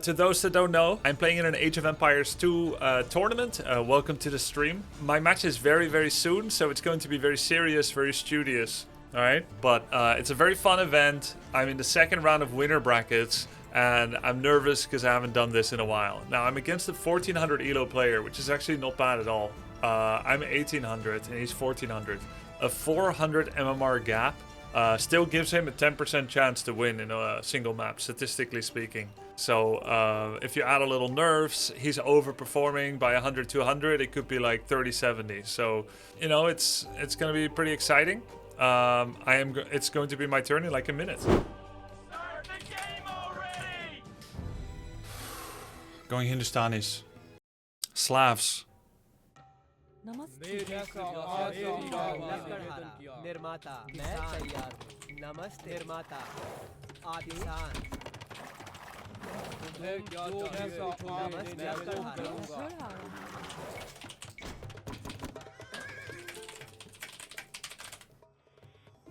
to those that don't know, I'm playing in an Age of Empires 2 tournament. Welcome to the stream. My match is very, very soon, so it's going to be very serious, very studious. All right, but it's a very fun event. I'm in the second round of winner brackets, and I'm nervous because I haven't done this in a while. Now, I'm against a 1400 elo player, which is actually not bad at all. I'm 1800 and he's 1400. A 400 MMR gap still gives him a 10% chance to win in a single map, statistically speaking. So if you add a little nerfs, he's overperforming by 100 to 100. It could be like 30-70. So, you know, it's going to be pretty exciting. It's going to be my turn in like a minute. Going Hindustanis. Slavs.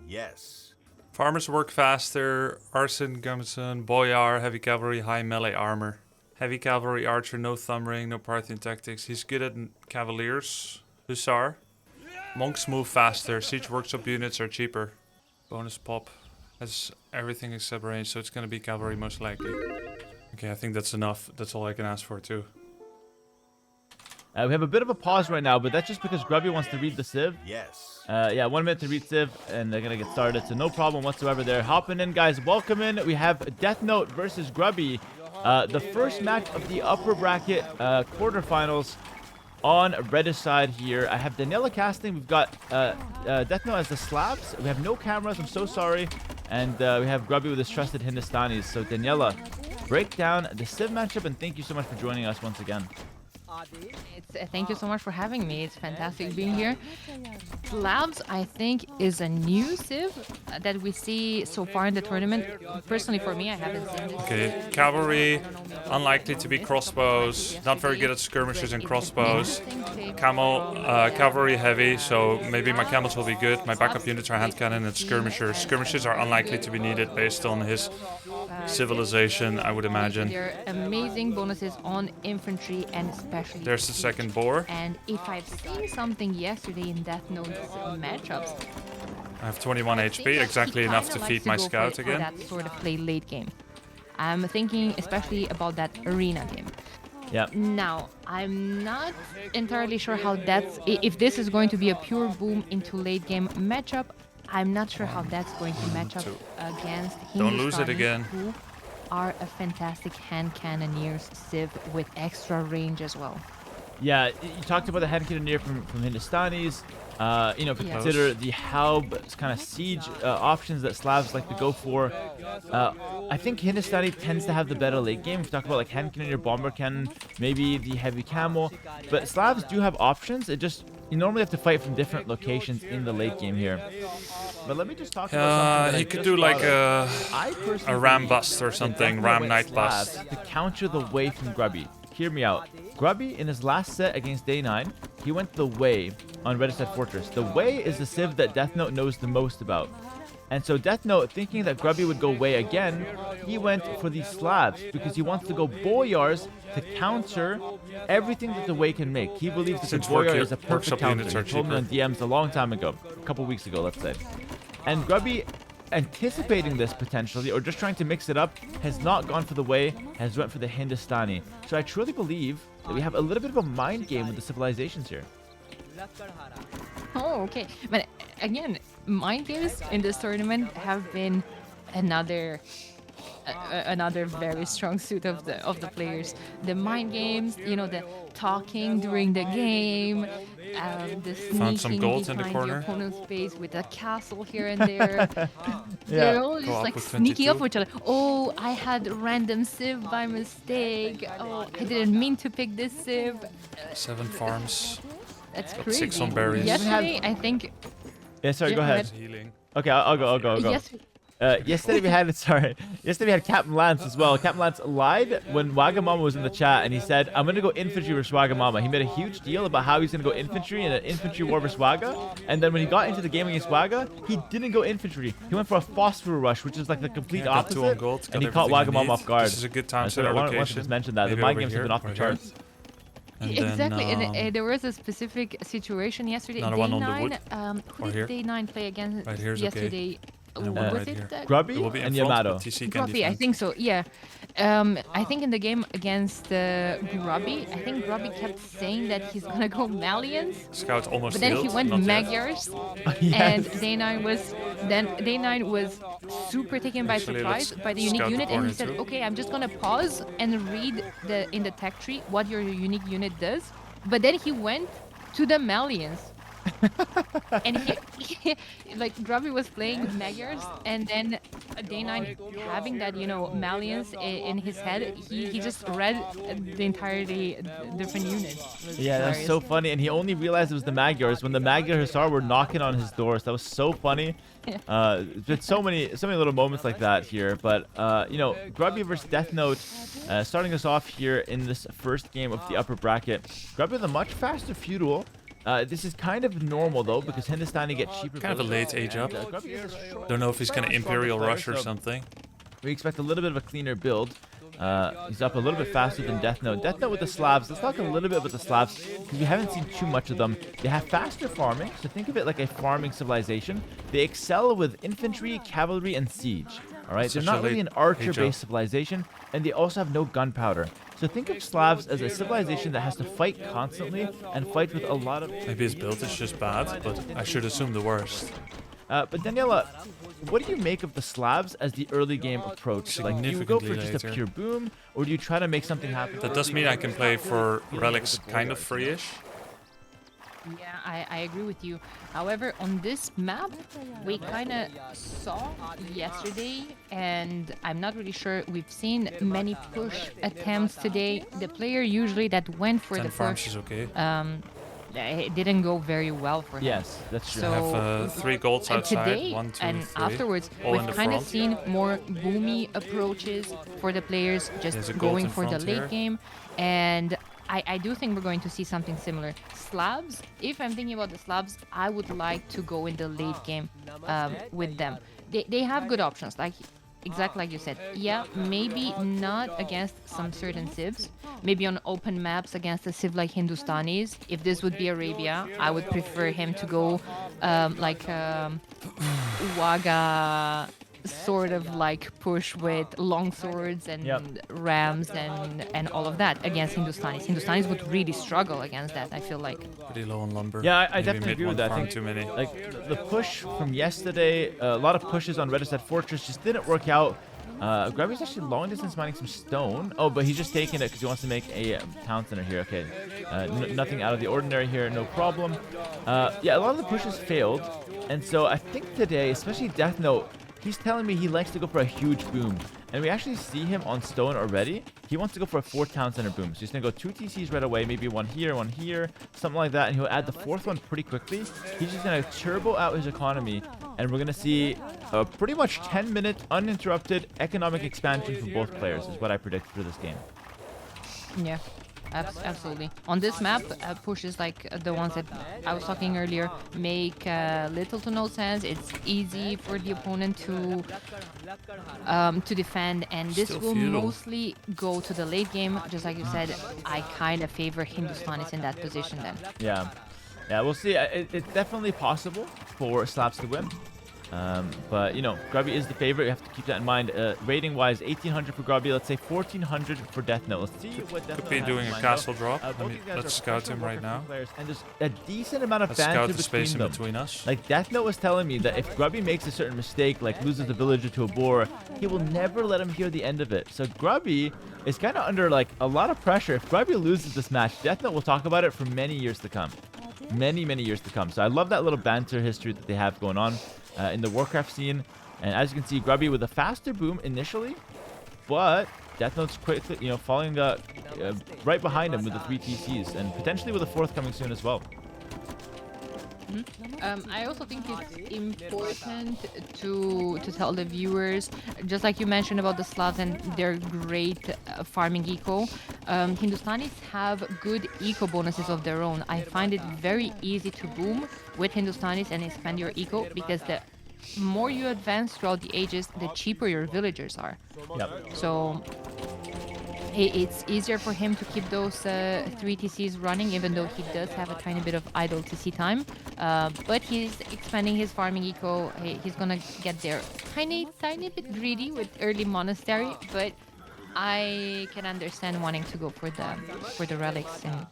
Yes. Farmers work faster. Arson, Gumson, Boyar, heavy cavalry, high melee armor. Heavy cavalry archer, no thumb ring, no Parthian tactics. He's good at cavaliers. Hussar. Monks move faster. Siege workshop units are cheaper. Bonus pop has everything except range, so it's gonna be cavalry most likely. Okay, I think that's enough. That's all I can ask for too. We have a bit of a pause right now, but that's just because Grubby wants to read the Civ. Yes. Yeah, 1 minute to read Civ, and they're gonna get started, so no problem whatsoever there. Hopping in, guys. Welcome in. We have Deathnote versus Grubby. The first match of the upper bracket quarterfinals on Reddish side here. I have Daniela casting. We've got Deathnote as the Slavs. We have no cameras. I'm so sorry. And we have Grubby with his trusted Hindustanis. So Daniela, break down the Civ matchup, and thank you so much for joining us once again. Thank you so much for having me. It's fantastic being here. Slavs, I think, is a new Civ that we see so far in the tournament. Personally, for me, I haven't seen this. Okay, cavalry, unlikely to be crossbows. Not very good at skirmishers and crossbows. Cavalry heavy, so maybe my camels will be good. My backup units are hand cannon and skirmishers. Skirmishers are unlikely to be needed based on his civilization, I would imagine. There are amazing bonuses on infantry and especially. There's the second boar. And if I've seen something yesterday in Deathnote's matchups, I have 21 HP, exactly enough to feed my scout again. That sort of play late game. I'm thinking especially about that arena game. Yeah. Now, I'm not entirely sure how if this is going to be a pure boom into late game matchup. I'm not sure how that's going to match up against Hindustanis, Don't lose it again. Who are a fantastic hand cannoneers Civ with extra range as well. Yeah, you talked about the hand cannoneer from Hindustanis. You know, if you consider the Haub kind of siege options that Slavs like to go for, I think Hindustani tends to have the better late game. We talk about like hand cannoneer, bomber cannon, maybe the heavy camel, but Slavs do have options. It just you normally have to fight from different locations in the late game here. But let me just talk about something. He could do like a ram bust or something, ram knight bust. To counter the way from Grubby. Hear me out. Grubby, in his last set against Day 9, he went the way on Redistad Fortress. The way is the Civ that Deathnote knows the most about. And so Deathnote, thinking that Grubby would go way again, he went for the Slavs because he wants to go Boyars to counter everything that the way can make. He believes that the Boyar is a perfect counter. He told me on DMs a long time ago, a couple weeks ago, let's say. And Grubby, anticipating this potentially, or just trying to mix it up, has not gone for the way, has went for the Hindustani. So I truly believe that we have a little bit of a mind game with the civilizations here. Oh, okay. But again, mind games in this tournament have been another very strong suit of the players. The mind games, you know, the talking during the game, the sneaking behind the opponent's base with a castle here and there. They're all just like sneaking up with each other. Oh, I had random Civ by mistake. Oh, I didn't mean to pick this Civ. 7 farms. That's crazy. 6 on berries. Yesterday, I think. Yeah, sorry, go ahead. Healing. Okay, I'll go. Yes. Yesterday we had Yesterday we had Captain Lance as well. Captain Lance lied when Wagamama was in the chat, and he said, "I'm gonna go infantry versus Wagamama." He made a huge deal about how he's gonna go infantry in an infantry war versus Waga, and then when he got into the game against Waga, he didn't go infantry. He went for a phosphor rush, which is like the complete Got 2 on opposite, gold, and he got caught everything I Wagamama need. off guard. This is a good town So center I wanted to location. just mention that the Maybe mind over games have here, been off the or here. charts. And Exactly, then, and there was a specific situation yesterday. another Day one on the 9, wood. who Or did here. Day 9 play against Right here is okay. yesterday? And one Was right it here. It will Grubby be in and front, Yamato. but TC can Grubby? I defend. think so. Yeah. I think in the game against Grubby, I think Grubby kept saying that he's gonna go Malians, Scout almost but then he healed, went not yet. Magyars, and Yes. Day 9 was super taken by Actually, surprise let's by the unique scout the unit, and he corner said, too. "Okay, I'm just gonna pause and read in the tech tree what your unique unit does." But then he went to the Malians. And like Grubby was playing Magyars, and then Day 9 having that, Malians in his head, he just read the entirely different unit. Yeah, that was so funny, and he only realized it was the Magyars when the Magyar Hussar were knocking on his doors. That was so funny. There's so many little moments like that here, but Grubby versus Deathnote, starting us off here in this first game of the upper bracket. Grubby with a much faster feudal. This is kind of normal though, because Hindustani gets cheaper. Kind of a late age up. Grubby is a short- Don't know if he's gonna Imperial player, Rush or so something. we expect a little bit of a cleaner build. He's up a little bit faster than Deathnote. Deathnote with the Slavs. Let's talk a little bit about the Slavs, because we haven't seen too much of them. They have faster farming, so think of it like a farming civilization. They excel with infantry, cavalry, and siege. All right, they're Such not a really late an age archer-based civilization, and they also have no gunpowder. So think of Slavs as a civilization that has to fight constantly and fight with a lot of... Maybe his build is just bad, but I should assume the worst. But Daniela, what do you make of the Slavs as the early game approach? Like, do you go for just a Significantly pure boom, or do you try to make something happen? That does mean I can play for relics kind of free-ish. Yeah, I agree with you. However, on this map, we kind of saw yesterday, and I'm not really sure we've seen many push attempts today. The player usually that went for 10 the farms push, is okay. it didn't go very well for him. Yes, that's true. I have 3 golds And outside. today 1, 2, and 3. afterwards, All in we've the kind of front. seen more boomy approaches for the players, There's a just gold going in for the front late here. game. And I do think we're going to see something similar. Slavs, if I'm thinking about the Slavs, I would like to go in the late game with them. They have good options, like exactly like you said. Yeah, maybe not against some certain civs. Maybe on open maps against a civ like Hindustanis. If this would be Arabia, I would prefer him to go Waga sort of like push with long swords and rams and all of that against Hindustanis. Hindustanis would really struggle against that, I feel like. Pretty low on lumber. Yeah, I Maybe definitely mid agree with one that. I farm think too many. like the push from yesterday, a lot of pushes on Red Set Fortress just didn't work out. Grubby's actually long distance mining some stone. Oh, but he's just taking it because he wants to make a town center here. Okay, nothing out of the ordinary here, no problem. Yeah, a lot of the pushes failed, and so I think today, especially Deathnote, he's telling me he likes to go for a huge boom. And we actually see him on stone already. He wants to go for a 4th town center boom. So he's going to go 2 TCs right away, maybe one here, something like that. And he'll add the 4th one pretty quickly. He's just going to turbo out his economy. And we're going to see a pretty much 10-minute uninterrupted economic expansion for both players is what I predict for this game. Yeah, absolutely. On this map, pushes like the ones that I was talking earlier make little to no sense. It's easy for the opponent to defend, and this Still will feudal. mostly go to the late game. Just like you said, I kind of favor Hindustanis in that position then. Yeah, we'll see. It's definitely possible for Slavs to win. But, Grubby is the favorite. You have to keep that in mind. Rating-wise, 1,800 for Grubby. Let's say 1,400 for Deathnote. Let's see what Deathnote Could be has doing in a mind, castle though. drop. Both these guys Let's are scout him right professional now. players, and there's a decent amount of Let's scout banter the space in between them. between us. Like, Deathnote was telling me that if Grubby makes a certain mistake, like loses the villager to a boar, he will never let him hear the end of it. So Grubby is kind of under, like, a lot of pressure. If Grubby loses this match, Deathnote will talk about it for many years to come. Many years to come. So I love that little banter history that they have going on in the Warcraft scene. And as you can see, Grubby with a faster boom initially, but Deathnote's quickly, following right behind him with the 3 TCs, and potentially with a 4th coming soon as well. I also think it's important to tell the viewers, just like you mentioned about the Slavs and their great farming eco. Hindustanis have good eco bonuses of their own. I find it very easy to boom with Hindustanis and expand your eco because the more you advance throughout the ages, the cheaper your villagers are. Yep. So it's easier for him to keep those 3 TCs running, even though he does have a tiny bit of idle TC time. But he's expanding his farming eco. He's gonna get there tiny bit greedy with early monastery, but I can understand wanting to go for the relics and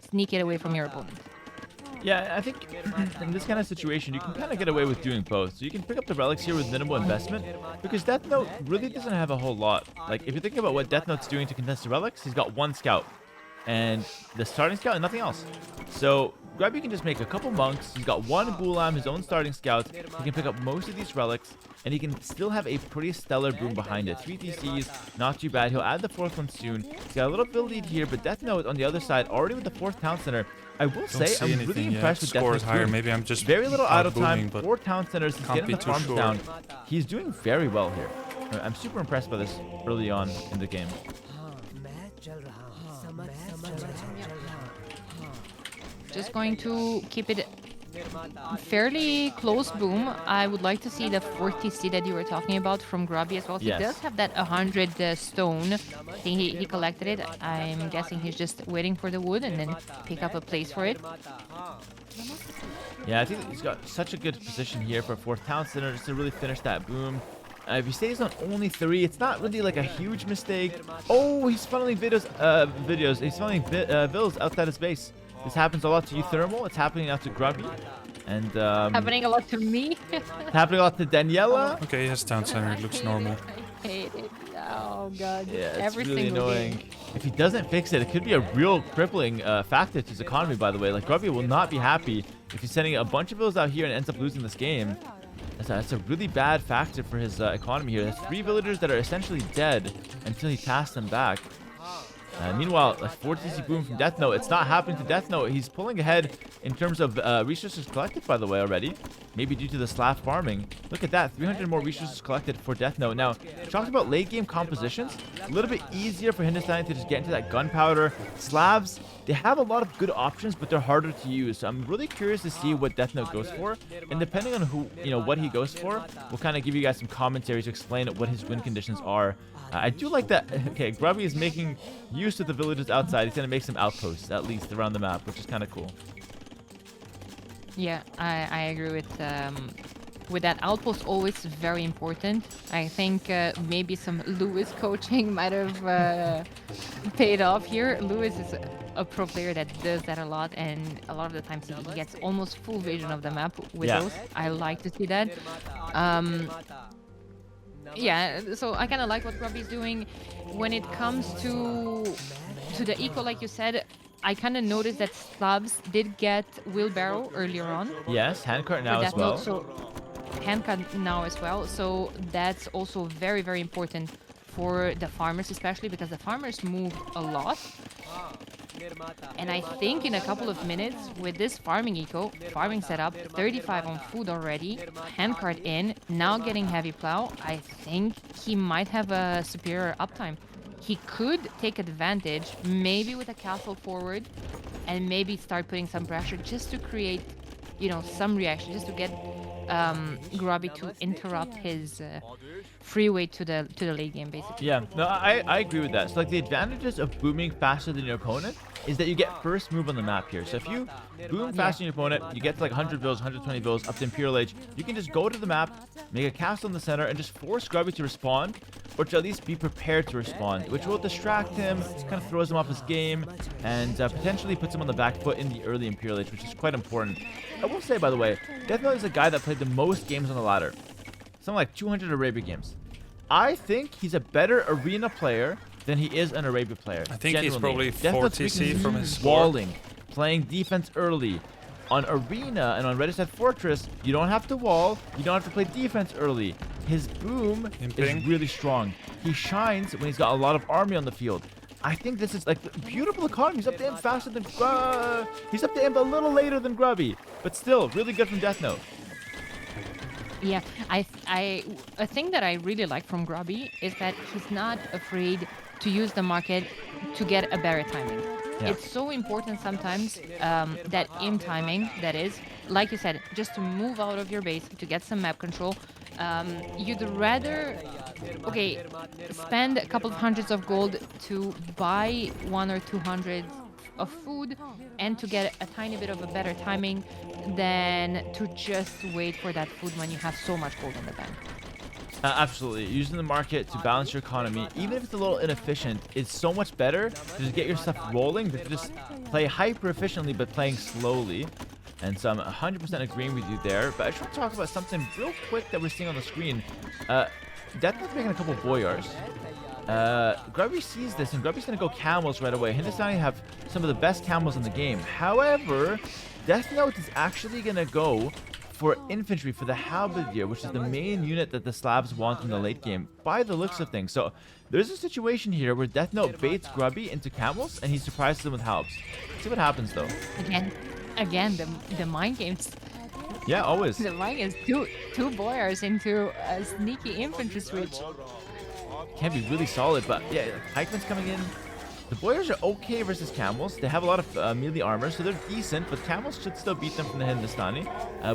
sneak it away from your opponent. Yeah, I think in this kind of situation, you can kind of get away with doing both. So you can pick up the relics here with minimal investment, because Deathnote really doesn't have a whole lot. Like, if you think about what Deathnote's doing to contest the relics, he's got 1 scout, and the starting scout and nothing else. So Grubby can just make a couple monks. He's got 1 Gulam, his own starting scout. He can pick up most of these relics, and he can still have a pretty stellar boom behind it. 3 TCs, not too bad. He'll add the 4th one soon. He's got a little bit of lead here, but Deathnote on the other side, already with the 4th town center. I will say, I'm really impressed with Score is Deathnote's higher. boom. Maybe I'm just Very little idle time, but 4 town centers. He's can't getting be the too farms sure. down. He's doing very well here. I'm super impressed by this early on in the game. Just going to keep it fairly close boom. I would like to see the 40C that you were talking about from Grubby as well. Yes. He does have that 100 stone. I think he collected it. I'm guessing he's just waiting for the wood and then pick up a place for it. Yeah, I think he's got such a good position here for 4th town center just to really finish that boom. If he stays on only 3, it's not really like a huge mistake. Oh, he's funneling videos. He's funneling vills outside his base. This happens a lot to you, Thermal. It's happening now to Grubby. And Happening a lot to me. happening a lot to Daniela. Okay, yes, town center. It looks normal. I hate it. Oh god. Yeah, it's Every really single annoying. game. If he doesn't fix it, it could be a real crippling factor to his economy, by the way. Like, Grubby will not be happy if he's sending a bunch of villas out here and ends up losing this game. That's a really bad factor for his economy here. There's 3 villagers that are essentially dead until he tasks them back. Meanwhile, a 4 TC boom from Deathnote. It's not happening to Deathnote. He's pulling ahead in terms of resources collected, by the way, already. Maybe due to the Slav farming. Look at that. 300 more resources collected for Deathnote. Now, talking about late game compositions, a little bit easier for Hindustani to just get into that gunpowder. Slavs, they have a lot of good options, but they're harder to use. So I'm really curious to see what Deathnote goes for. And depending on who, what he goes for, we'll kind of give you guys some commentary to explain what his win conditions are. I do like that. Okay, Grubby is making use of the villages outside. He's going to make some outposts, at least, around the map, which is kind of cool. Yeah, I agree with that. Outpost always very important. I think maybe some Lewis coaching might have paid off here. Lewis is a pro player that does that a lot, and a lot of the times he gets almost full vision of the map with those. I like to see that. Yeah, so I kind of like what Grubby's doing. When it comes to the eco, like you said, I kind of noticed that Slavs did get wheelbarrow earlier on. Yes, handcart now For as well. Deathnote, so handcart now as well. So that's also very, very important for the farmers, especially because the farmers move a lot. And I think in a couple of minutes with this farming setup, 35 on food already, handcart in, now getting heavy plow, I think he might have a superior uptime. He could take advantage, maybe with a castle forward, and maybe start putting some pressure just to create, some reaction, just to get Grubby to interrupt his freeway to the late game, basically. Yeah, no, I agree with that. So, like, the advantages of booming faster than your opponent is that you get first move on the map here. So if you boom faster than your opponent, you get to like 100 bills, 120 bills up to Imperial Age, you can just go to the map, make a castle in the center, and just force Grubby to respond, or to at least be prepared to respond, which will distract him, kind of throws him off his game, and potentially puts him on the back foot in the early Imperial Age, which is quite important. I will say, by the way, Deathnote is a guy that played the most games on the ladder. Something like 200 Arabia games. I think he's a better arena player than he is an Arabia player. I think he's genuinely. probably 4 TC from his walling, playing defense early. On Arena and on Red Dead Fortress, you don't have to wall, you don't have to play defense early. His boom is really strong. He shines when he's got a lot of army on the field. I think this is like beautiful economy. He's up to imp faster than he's up to imp a little later than Grubby, but still really good from Deathnote. Yeah, a thing that I really like from Grubby is that he's not afraid to use the market to get a better timing. Yeah. It's so important sometimes that in timing, that is, like you said, just to move out of your base, to get some map control. You'd rather, okay, spend a couple of hundreds of gold to buy 100 or 200 of food and to get a tiny bit of a better timing than to just wait for that food when you have so much gold in the bank. Absolutely. Using the market to balance your economy, even if it's a little inefficient, is so much better to just get your stuff rolling than to just play hyper efficiently but playing slowly. And so I'm 100% agreeing with you there. But I just want to talk about something real quick that we're seeing on the screen. Deathnote's making a couple boyars. Grubby sees this, and Grubby's going to go camels right away. Hindustani have some of the best camels in the game. However, Deathnote is actually going to go for infantry, for the halberdier, which is the main unit that the Slavs want in the late game, by the looks of things. So there's a situation here where Deathnote baits Grubby into camels, and he surprises him with halbs. See what happens, though. Again, the mind games. Yeah, always. The mind games, two boyars into a sneaky infantry switch. Can be really solid, but yeah, like, pikemen's coming in. The boyars are okay versus camels. They have a lot of melee armor, so they're decent, but camels should still beat them from the Hindustani.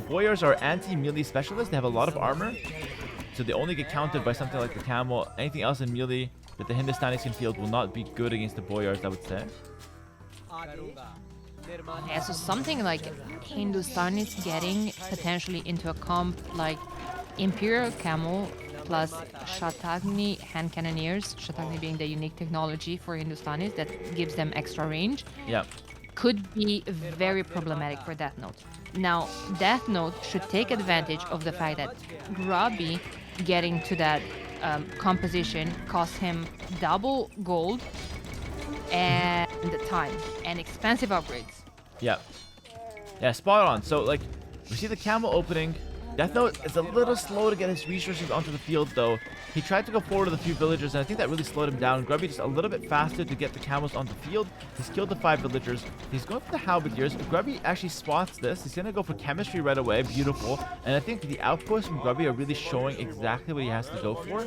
Boyars are anti-melee specialists. They have a lot of armor, so they only get countered by something like the camel. Anything else in melee that the Hindustanis can field will not be good against the boyars, I would say. Yeah, so something like Hindustanis getting potentially into a comp like Imperial Camel plus Shatagni hand cannoneers, Shatagni being the unique technology for Hindustanis that gives them extra range, Yeah. could be very problematic for Deathnote. Now, Deathnote should take advantage of the fact that Grubby getting to that composition costs him double gold and time and expensive upgrades. Yeah. Yeah, spot on. So, like, we see the camel opening. Deathnote is a little slow to get his resources onto the field, though. He tried to go forward to the few villagers, and I think that really slowed him down. Grubby just a little bit faster to get the camels onto the field. He's killed the 5 villagers. He's going for the halberdiers. Grubby actually spots this. He's going to go for chemistry right away. Beautiful. And I think the outposts from Grubby are really showing exactly what he has to go for,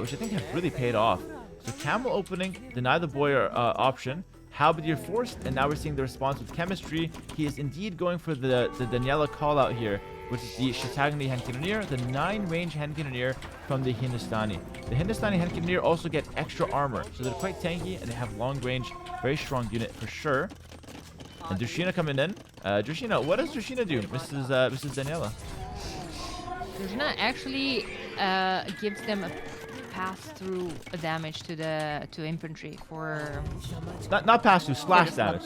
which I think have really paid off. So camel opening, deny the boyar option. Halberdier forced, and now we're seeing the response with chemistry. He is indeed going for the Daniela call out here, which is the Shatagni hand cannoneer, the 9-range hand cannoneer from the Hindustani. The Hindustani hand cannoneer also get extra armor, so they're quite tanky and they have long range, very strong unit for sure. And Drushina coming in. Drushina, what does Drushina do, Mrs. Daniela? Drushina actually gives them a pass-through damage to infantry for Not pass through, splash damage.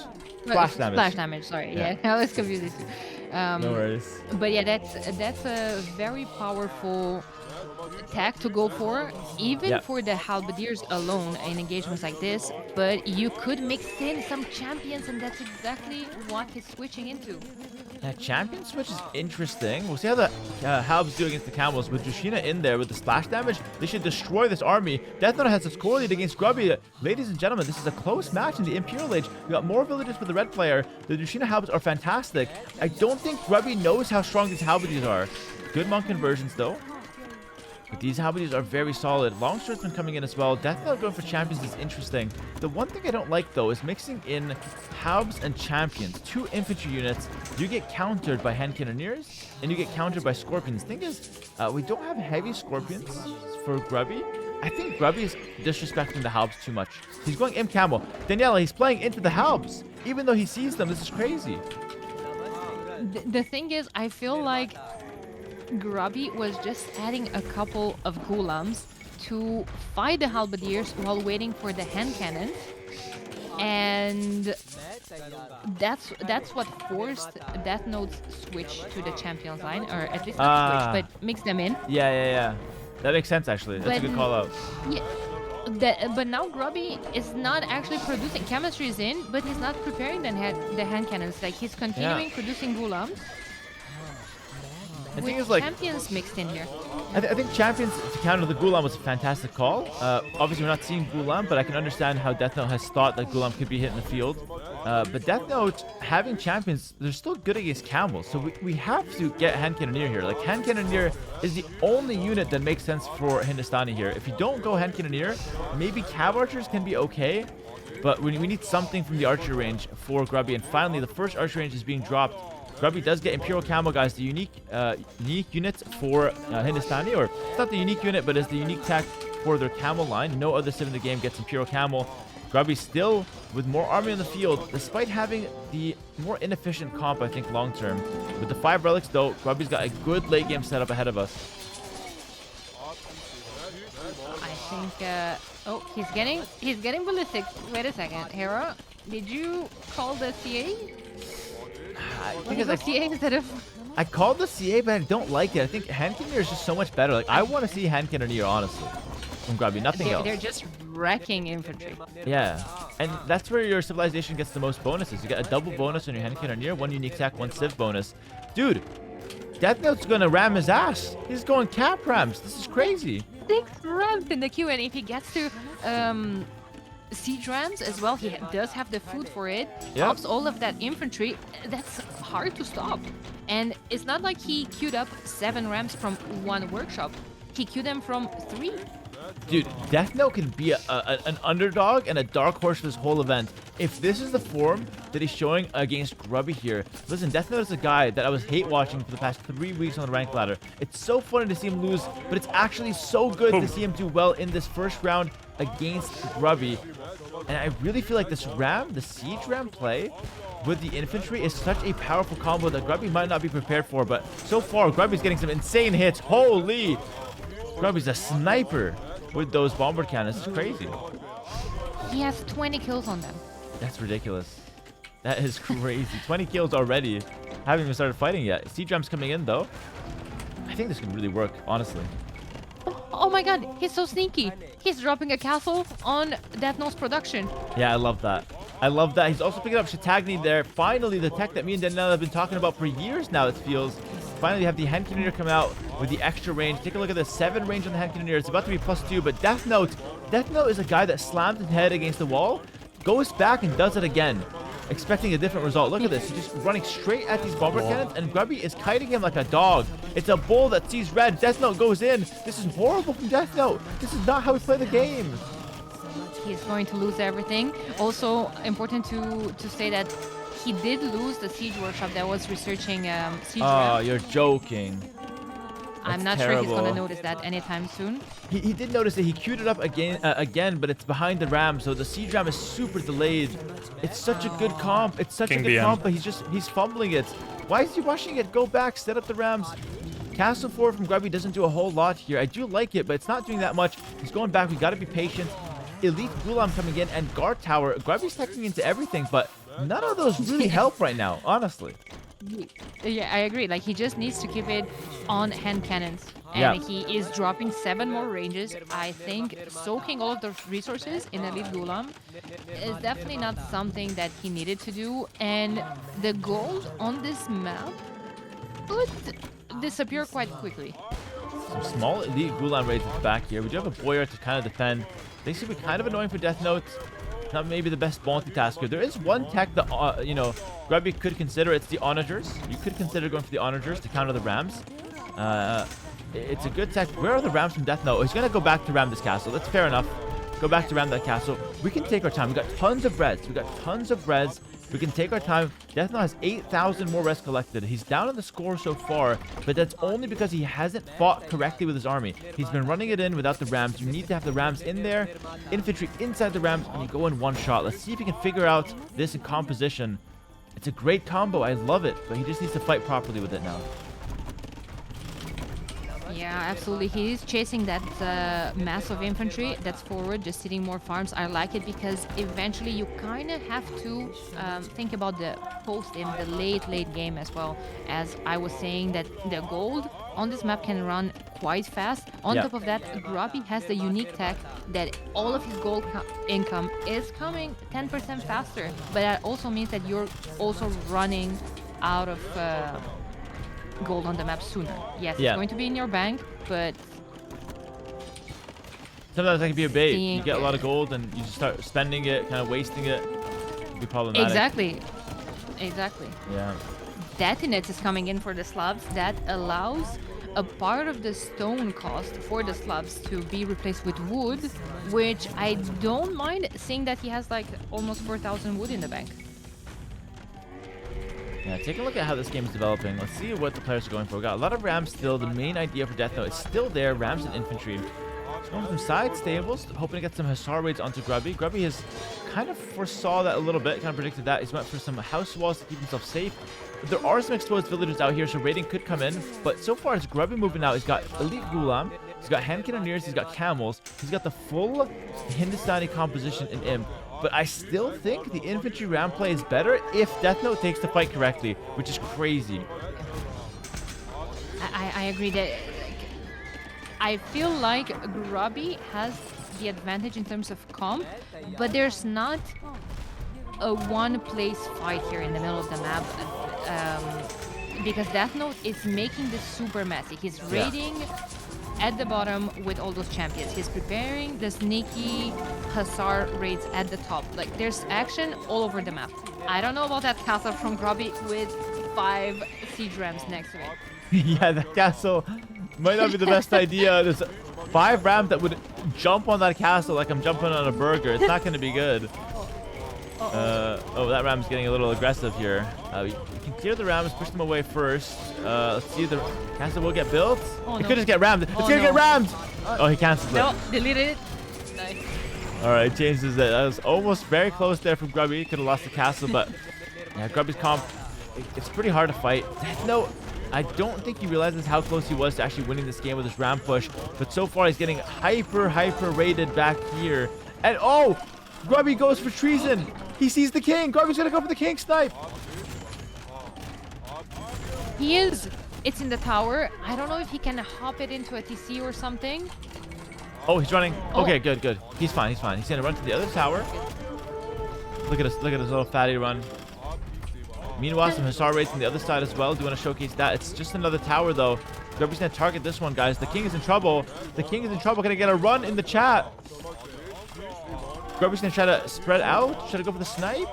Splash damage. Splash damage. Sorry, yeah, I was confused. No worries. But yeah, that's a very powerful attack to go for, even for the halberdiers alone in engagements like this. But you could mix in some champions, and that's exactly what he's switching into. That champion switch is interesting. We'll see how the halbs do against the camels. With Drushina in there with the splash damage, they should destroy this army. Deathnote has a score lead against Grubby. Ladies and gentlemen, this is a close match in the Imperial Age. We got more villagers for the red player. The Drushina halbs are fantastic. I don't think Grubby knows how strong these halberdiers are. Good monk conversions though. But these halberdiers are very solid. Longsword's coming in as well. Deathnote going for champions is interesting. The one thing I don't like, though, is mixing in halbs and champions. 2 infantry units. You get countered by hand cannoneers, and you get countered by scorpions. The thing is, we don't have heavy scorpions for Grubby. I think Grubby is disrespecting the halbs too much. He's going imp camel. Daniela, he's playing into the halbs, even though he sees them. This is crazy. The thing is, I feel like Grubby was just adding a couple of gulams to fight the halberdiers while waiting for the hand cannons, and that's what forced Deathnote's switch to the champions line, or at least not switch, but mix them in. Yeah. That makes sense, actually. That's a good call out. Yeah. But now Grubby is not actually producing. Chemistry is in, but he's not preparing the hand cannons. Like, he's continuing producing gulams. The thing With is, like, champions mixed in here. I think champions to counter the Gulam was a fantastic call. Obviously, we're not seeing Gulam, but I can understand how Deathnote has thought that Gulam could be hit in the field. But Deathnote, having champions, they're still good against Camels. So we have to get Hand Cannoneer here. Like, Hand Cannoneer is the only unit that makes sense for Hindustani here. If you don't go Hand Cannoneer, maybe Cav Archers can be okay. But we need something from the archer range for Grubby. And finally, the first archer range is being dropped. Grubby does get Imperial Camo, guys, the unique unit for Hindustani. Or it's not the unique unit, but it's the unique tech for their Camel line. No other Civ in the game gets Imperial Camo. Grubby still with more army on the field, despite having the more inefficient comp, I think, long term. With the 5 relics, though, Grubby's got a good late game setup ahead of us. I think. Oh, he's getting ballistic. Wait a second, Hero. Did you call the CA? I What think is it's the like, CA instead of? I called the CA, but I don't like it. I think Hand Cannoneer is just so much better. Like, I want to see Hand Cannoneer, honestly, from Grubby. Nothing else. They're just wrecking infantry. Yeah, and that's where your civilization gets the most bonuses. You get a double bonus on your Hand Cannoneer, 1 unique attack, 1 civ bonus. Dude, Deathnote's gonna ram his ass. He's going cap rams. This is crazy. 6 rams in the queue, and if he gets to siege rams as well, he does have the food for it. Yep. Pops all of that infantry. That's hard to stop. And it's not like he queued up 7 rams from 1 workshop. He queued them from 3. Dude, Deathnote can be an underdog and a dark horse for this whole event. If this is the form that he's showing against Grubby here, listen, Deathnote is a guy that I was hate watching for the past 3 weeks on the rank ladder. It's so funny to see him lose, but it's actually so good to see him do well in this first round against Grubby. And I really feel like this ram, the siege ram play with the infantry is such a powerful combo that Grubby might not be prepared for. But so far, Grubby's getting some insane hits. Holy! Grubby's a sniper with those bombard cannons. It's crazy. He has 20 kills on them. That's ridiculous. That is crazy. 20 kills already. Haven't even started fighting yet. Siege ram's coming in, though. I think this could really work, honestly. Oh my god, he's so sneaky. He's dropping a castle on Deathnote's production. Yeah, I love that. I love that. He's also picking up Shatagni there. Finally, the tech that me and Deathnote have been talking about for years now, it feels. Finally, we have the Hand Cannoneer come out with the extra range. Take a look at the 7 range on the Hand Cannoneer. It's about to be +2, but Deathnote is a guy that slams his head against the wall, goes back and does it again, expecting a different result. Look at this. He's just running straight at these bomber cannons, and Grubby is kiting him like a dog. It's a bull that sees red. Deathnote goes in. This is horrible from Deathnote. This is not how we play the game. He's going to lose everything. Also, important to say that he did lose the siege workshop that was researching siege Oh, rams. you're joking. I'm That's not sure he's terrible. going to notice that anytime soon. He did notice that he queued it up again, but it's behind the ram, so the siege ram is super delayed. It's such a good comp. It's such King a good BM. comp, but he's fumbling it. Why is he rushing it? Go back, set up the rams. Castle 4 from Grubby doesn't do a whole lot here. I do like it, but it's not doing that much. He's going back. We got to be patient. Elite Gulam coming in, and Guard Tower. Grubby's teching into everything, but none of those really help right now, honestly. Yeah, I agree. Like, he just needs to keep it on hand cannons. And Yeah. he is dropping 7 more ranges. I think soaking all of those resources in Elite Gulam is definitely not something that he needed to do. And the gold on this map could disappear quite quickly. Some small Elite Gulam raids at the back here. We do have a Boyar to kind of defend. They seem to be kind of annoying for Deathnote. Not maybe the best multitasker. There is one tech that, Grubby could consider. It's the Onagers. You could consider going for the Onagers to counter the Rams. It's a good tech. Where are the Rams from Deathnote? He's going to go back to ram this castle. That's fair enough. Go back to ram that castle. We can take our time. We got tons of reds. We can take our time. Deathnote has 8,000 more res collected. He's down on the score so far, but that's only because he hasn't fought correctly with his army. He's been running it in without the Rams. You need to have the Rams in there, infantry inside the Rams, and you go in one shot. Let's see if he can figure out this in composition. It's a great combo. I love it, but he just needs to fight properly with it now. Yeah, absolutely. He is chasing that mass of infantry that's forward, just sitting more farms. I like it because eventually you kind of have to think about the post in the late game as well. As I was saying, that the gold on this map can run quite fast. On top of that, Grubby has the unique tech that all of his gold income is coming 10% faster. But that also means that you're also running out of gold on the map sooner. Yes, Yeah. it's going to be in your bank, but Sometimes that can be a bait. You seeing get a lot of gold and you just start spending it, kind of wasting it. It'd be problematic. exactly. Yeah. Deathnote is coming in for the slabs. That allows a part of the stone cost for the slabs to be replaced with wood, which I don't mind, seeing that he has like almost 4,000 wood in the bank. Yeah, take a look at how this game is developing. Let's see what the players are going for. We got a lot of Rams still. The main idea for Deathnote is still there. Rams and infantry. Just going from side stables, hoping to get some Hussar raids onto Grubby. Grubby has kind of foresaw that a little bit, kind of predicted that. He's went for some house walls to keep himself safe. There are some exposed villagers out here, so raiding could come in. But so far, it's Grubby moving out. He's got elite Ghulam. He's got hand cannoneers. He's got camels. He's got the full Hindustani composition in Imp. But I still think the infantry ram play is better if Deathnote takes the fight correctly, which is crazy. I agree that I feel like Grubby has the advantage in terms of comp, but there's not a one-place fight here in the middle of the map, because Deathnote is making this super messy. He's raiding at the bottom with all those champions. He's preparing the sneaky Hussar raids at the top. Like, there's action all over the map. I don't know about that castle from Grubby with 5 siege rams next to it. Yeah, that castle might not be the best idea. There's 5 rams that would jump on that castle like I'm jumping on a burger. It's not going to be good. Oh, that ram's getting a little aggressive here. We can clear the rams, push them away first. Let's see if the castle will get built. Oh, It no. could just get rammed. It's Oh, gonna get no. rammed. Oh, he cancels No, it. deleted it. Nice. All right, changes it. That was almost very close there from Grubby. Could have lost the castle, but yeah, Grubby's comp. It's pretty hard to fight. No, I don't think he realizes how close he was to actually winning this game with his ram push. But so far, he's getting hyper raided back here. And oh, Grubby goes for treason. He sees the king. Grubby's gonna go for the king snipe. He is. It's in the tower. I don't know if he can hop it into a TC or something. Oh, he's running. Oh. Okay, good. He's fine. He's gonna run to the other tower. Look at this little fatty run. Meanwhile, some Hussar raids on the other side as well. Do you want to showcase that? It's just another tower though. Grubby's gonna target this one, guys. The king is in trouble. The king is in trouble. Gonna get a run in the chat. Grubby's gonna try to spread out. Try to go for the snipe.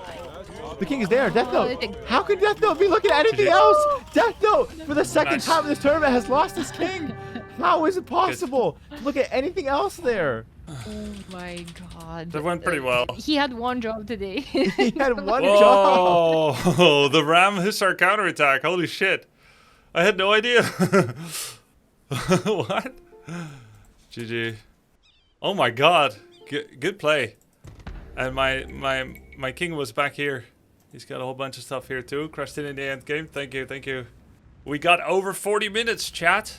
The king is there. Deathnote. How can Deathnote be looking at anything else? Deathnote, for the second time in this tournament, has lost his king. How is it possible to look at anything else there? Oh my god. That went pretty well. He had one job today. He had one job. Whoa! The Ram Hussar counterattack. Holy shit. I had no idea. What? GG. Oh my god. Good play. And my king was back here. He's got a whole bunch of stuff here too. Crashed in the end game. Thank you. We got over 40 minutes, chat.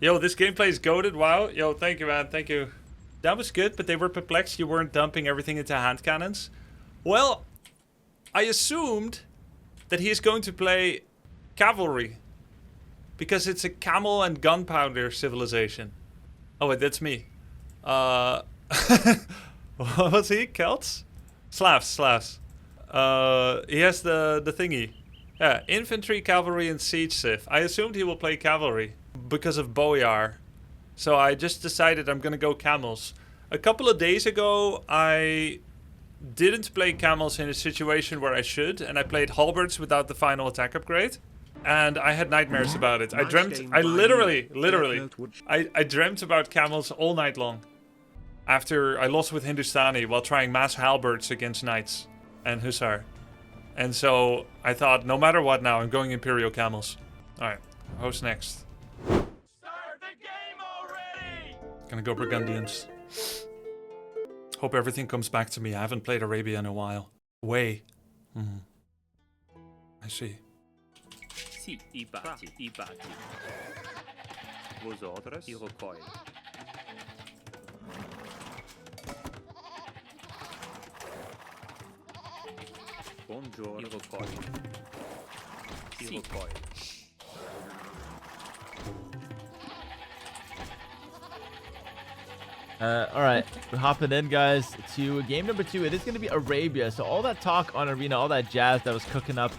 Yo, this gameplay is goated. Wow. Yo, thank you, man. Thank you. That was good, but they were perplexed. You weren't dumping everything into hand cannons. Well, I assumed that he is going to play cavalry. Because it's a camel and gunpowder civilization. Oh, wait, that's me. What was he? Celts? Slavs. He has the thingy. Yeah, infantry, cavalry, and siege civ. I assumed he will play cavalry because of Boyar. So I just decided I'm gonna go camels. A couple of days ago, I didn't play camels in a situation where I should, and I played halberds without the final attack upgrade. And I had nightmares about it. I literally, I dreamt about camels all night long. After I lost with Hindustani while trying mass halberds against knights and hussar. And so I thought, no matter what now, I'm going Imperial camels. Alright, who's next? Start the game already! Gonna go Burgundians. Hope everything comes back to me. I haven't played Arabia in a while. Way. I see. Sì, i batti. Vosotros, Iroquois. Buongiorno, Iroquois. Iroquois. All right, we're hopping in, guys, to game number 2. It is going to be Arabia. So all that talk on Arena, all that jazz that was cooking up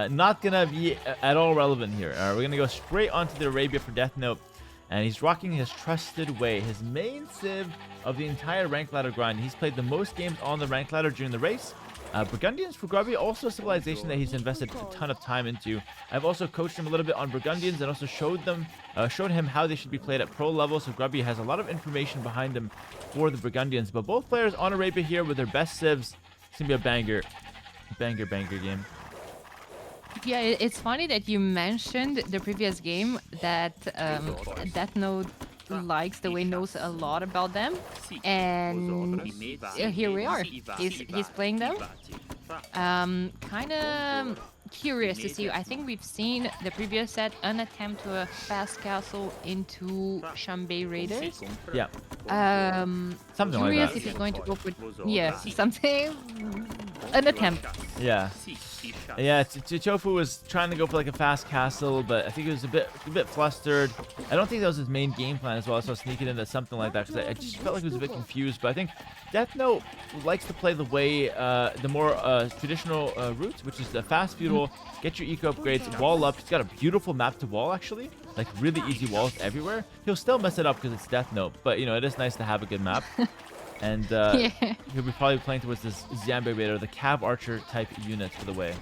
Not gonna be at all relevant here. We're gonna go straight onto the Arabia for Deathnote. And he's rocking his trusted way, his main civ of the entire rank ladder grind. He's played the most games on the rank ladder during the race. Burgundians for Grubby, also a civilization that he's invested a ton of time into. I've also coached him a little bit on Burgundians and also showed him how they should be played at pro level. So Grubby has a lot of information behind him for the Burgundians. But both players on Arabia here with their best civs. It's gonna be a banger game. Yeah, it's funny that you mentioned the previous game that Deathnote likes the way knows a lot about them, and here we are. He's playing them. Kind of curious to see. I think we've seen the previous set an attempt to a fast castle into Chambay Raiders. Yeah. Something like Curious that. if he's going to go for something. An attempt. Yeah. Yeah, Chofu was trying to go for like a fast castle, but I think he was a bit flustered. I don't think that was his main game plan as well, so sneaking into something like that because I just felt like he was a bit confused. But I think Deathnote likes to play the way, the more traditional route, which is the fast feudal, get your eco upgrades, wall up. He's got a beautiful map to wall actually, like really easy walls everywhere. He'll still mess it up because it's Deathnote, but you know, it is nice to have a good map. And he'll be probably playing towards this Xambe Raider, the Cav Archer type unit for the way.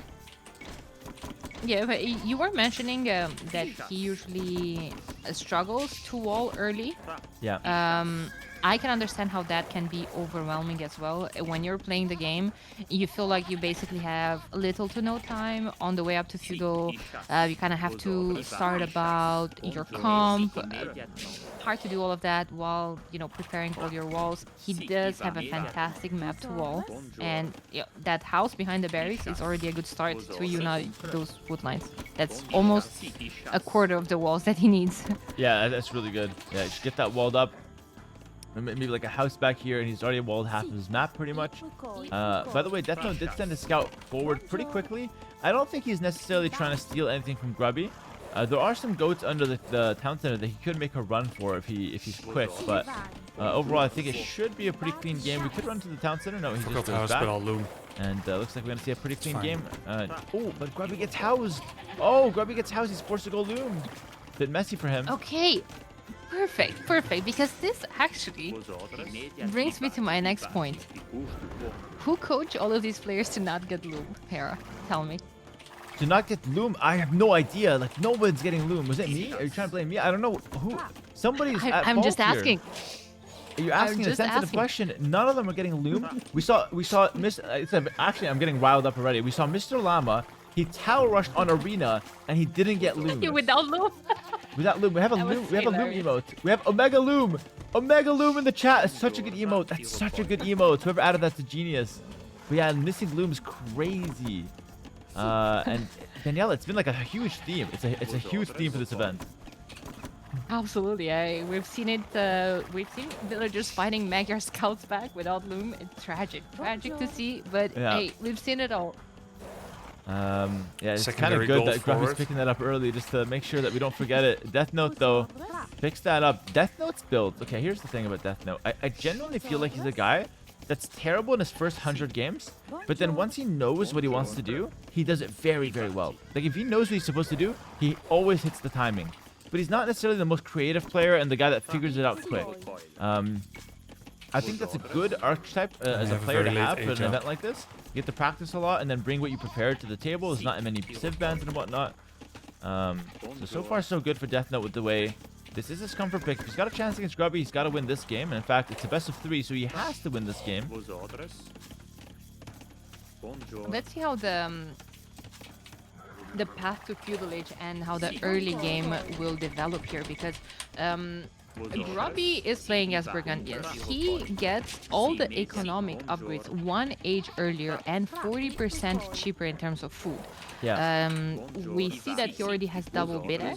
Yeah, but you were mentioning that he usually struggles to wall early. Yeah. I can understand how that can be overwhelming as well. When you're playing the game, you feel like you basically have little to no time on the way up to feudal. You kind of have to start about your comp. Hard to do all of that while, you know, preparing all your walls. He does have a fantastic map to wall, and that house behind the barracks is already a good start to unite those wood lines. That's almost a quarter of the walls that he needs. Yeah, that's really good. Yeah, just get that walled up. Maybe like a house back here, and he's already walled half of his map pretty much. By the way, Deathnote did send a scout forward pretty quickly. I don't think he's necessarily trying to steal anything from Grubby. There are some goats under the town center that he could make a run for if he's quick, but overall I think it should be a pretty clean game. We could run to the town center. No, he just goes back. And looks like we're gonna see a pretty clean game. Oh, but Grubby gets housed. Oh, Grubby gets housed. He's forced to go loom. Bit messy for him. Okay. Perfect, because this actually brings me to my next point. Who coached all of these players to not get loom? Hera, tell me. To not get loom? I have no idea. Like, no one's getting loom. Was it me? Are you trying to blame me? I don't know. Who? Somebody's at I'm fault just asking. Are you asking a sensitive question? None of them are getting loom. We saw actually, I'm getting riled up already. We saw Mr. Llama. He tower rushed on Arena, and he didn't get loom. Without loom? Without loom. We have a loom. We have a loom emote. We have Omega Loom. Omega Loom in the chat. It's such a good emote. That's such a good emote. Whoever added that's a genius. But yeah, missing loom is crazy. And Danielle, it's been like a huge theme. It's a huge theme for this event. Absolutely. We've seen it. We've seen villagers fighting Magyar scouts back without loom. It's tragic to see. But hey, we've seen it all. Yeah, it's kind of good that Grubby's picking that up early just to make sure that we don't forget it. Deathnote, though, picks that up. Deathnote's build. Okay, here's the thing about Deathnote. I genuinely feel like he's a guy that's terrible in his first 100 games, but then once he knows what he wants to do, he does it very, very well. Like, if he knows what he's supposed to do, he always hits the timing. But he's not necessarily the most creative player and the guy that figures it out quick. I think that's a good archetype as a player to have for an event like this. You get to practice a lot and then bring what you prepared to the table. There's not many civ bans and whatnot. So far so good for Deathnote with the way. This is his comfort pick. If he's got a chance against Grubby, he's got to win this game. And in fact, it's a best of 3, so he has to win this game. Let's see how the path to feudal age and how the early game will develop here, because Grubby is playing as Burgundians. He gets all the economic upgrades 1 age earlier and 40% cheaper in terms of food. Yeah. We see that he already has double bitter.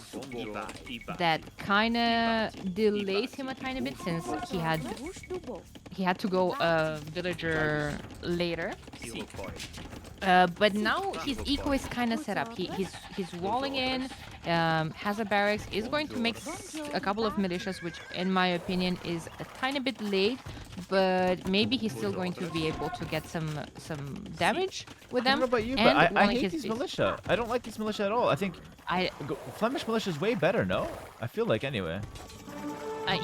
That kind of delays him a tiny bit since he had to go villager later. But now his eco is kind of set up. He's walling in, has a barracks, is going to make a couple of militias, which in my opinion is a tiny bit late. but maybe he's still going to be able to get some damage with I don't them. know about you, and but I one hate his these base. militia. I don't like these militia at all. I think I Flemish militia is way better, no? I feel like anyway.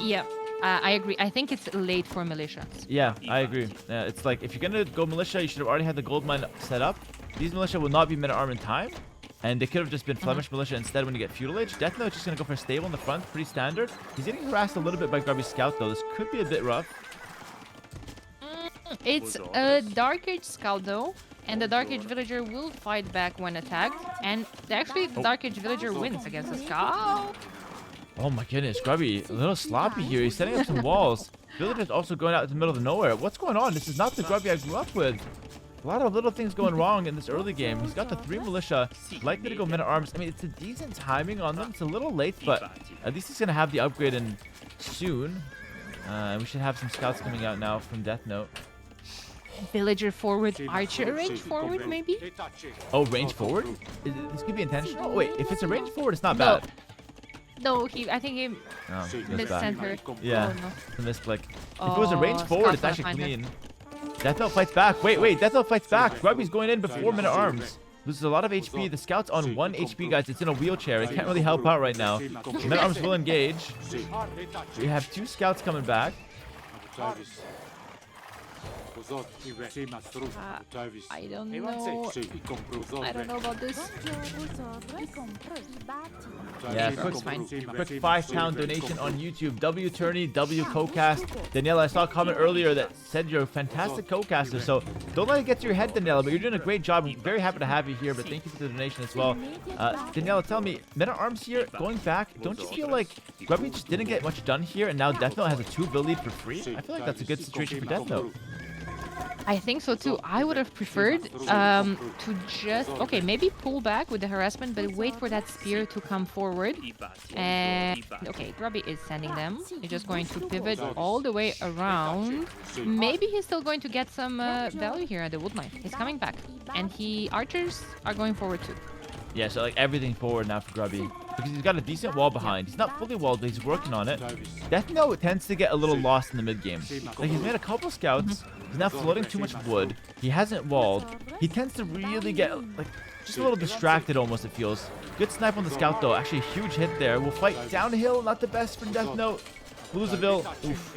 yeah, I agree. I think it's late for militia. Yeah, I agree. It's like, if you're gonna go militia, you should have already had the gold mine set up. These militia will not be men-at-arm in time, and they could have just been Flemish militia instead when you get feudal age. Deathnote just gonna go for a stable in the front, pretty standard. He's getting harassed a little bit by Grubby's scout though. This could be a bit rough. It's a Dark Age scout though, and the Dark Age villager will fight back when attacked. And actually, the Dark Age villager wins against the scout. Oh my goodness, Grubby, a little sloppy here. He's setting up some walls. Villager's also going out in the middle of nowhere. What's going on? This is not the Grubby I grew up with. A lot of little things going wrong in this early game. He's got the 3 militia, likely to go men-at-arms. I mean, it's a decent timing on them. It's a little late, but at least he's going to have the upgrade in soon. We should have some scouts coming out now from Deathnote. Villager forward, archer range forward maybe? Oh, range forward? This could be intentional? Wait, if it's a range forward, it's not No. bad. No, I think he Oh, missed bad. center. Yeah, Oh, no. the misclick. If it was a range Oh, forward, it's Scout's actually gonna find clean. Deathnote fights back. Wait, Deathnote fights back. Grubby's going in before men-at-arms. Loses a lot of HP. The scout's on 1 HP, guys. It's in a wheelchair. It can't really help out right now. Men-at-arms will engage. We have 2 scouts coming back. I don't know. I don't know about this. Yeah, It's fine. quick £5 donation on YouTube. W Tourney, W Co-cast. Daniela, I saw a comment earlier that said you're a fantastic co-caster, so don't let it get to your head, Daniela, but you're doing a great job. I'm very happy to have you here, but thank you for the donation as well. Daniela, tell me, men-at-arms here, going back, don't you feel like Grubby just didn't get much done here, and now Deathnote has a 2 build lead for free? I feel like that's a good situation for Deathnote. I think so too. I would have preferred to just maybe pull back with the harassment, but wait for that spear to come forward. And okay, Grubby is sending them. He's just going to pivot all the way around. Maybe he's still going to get some value here at the wood mine. He's coming back, and archers are going forward too. Yeah, so like everything forward now for Grubby. Because he's got a decent wall behind. He's not fully walled, but he's working on it. Deathnote tends to get a little lost in the mid-game. Like, he's made a couple scouts. He's not floating too much wood. He hasn't walled. He tends to really get, like, just a little distracted almost, it feels. Good snipe on the scout, though. Actually, a huge hit there. We'll fight downhill. Not the best for Deathnote. Loserville. Oof.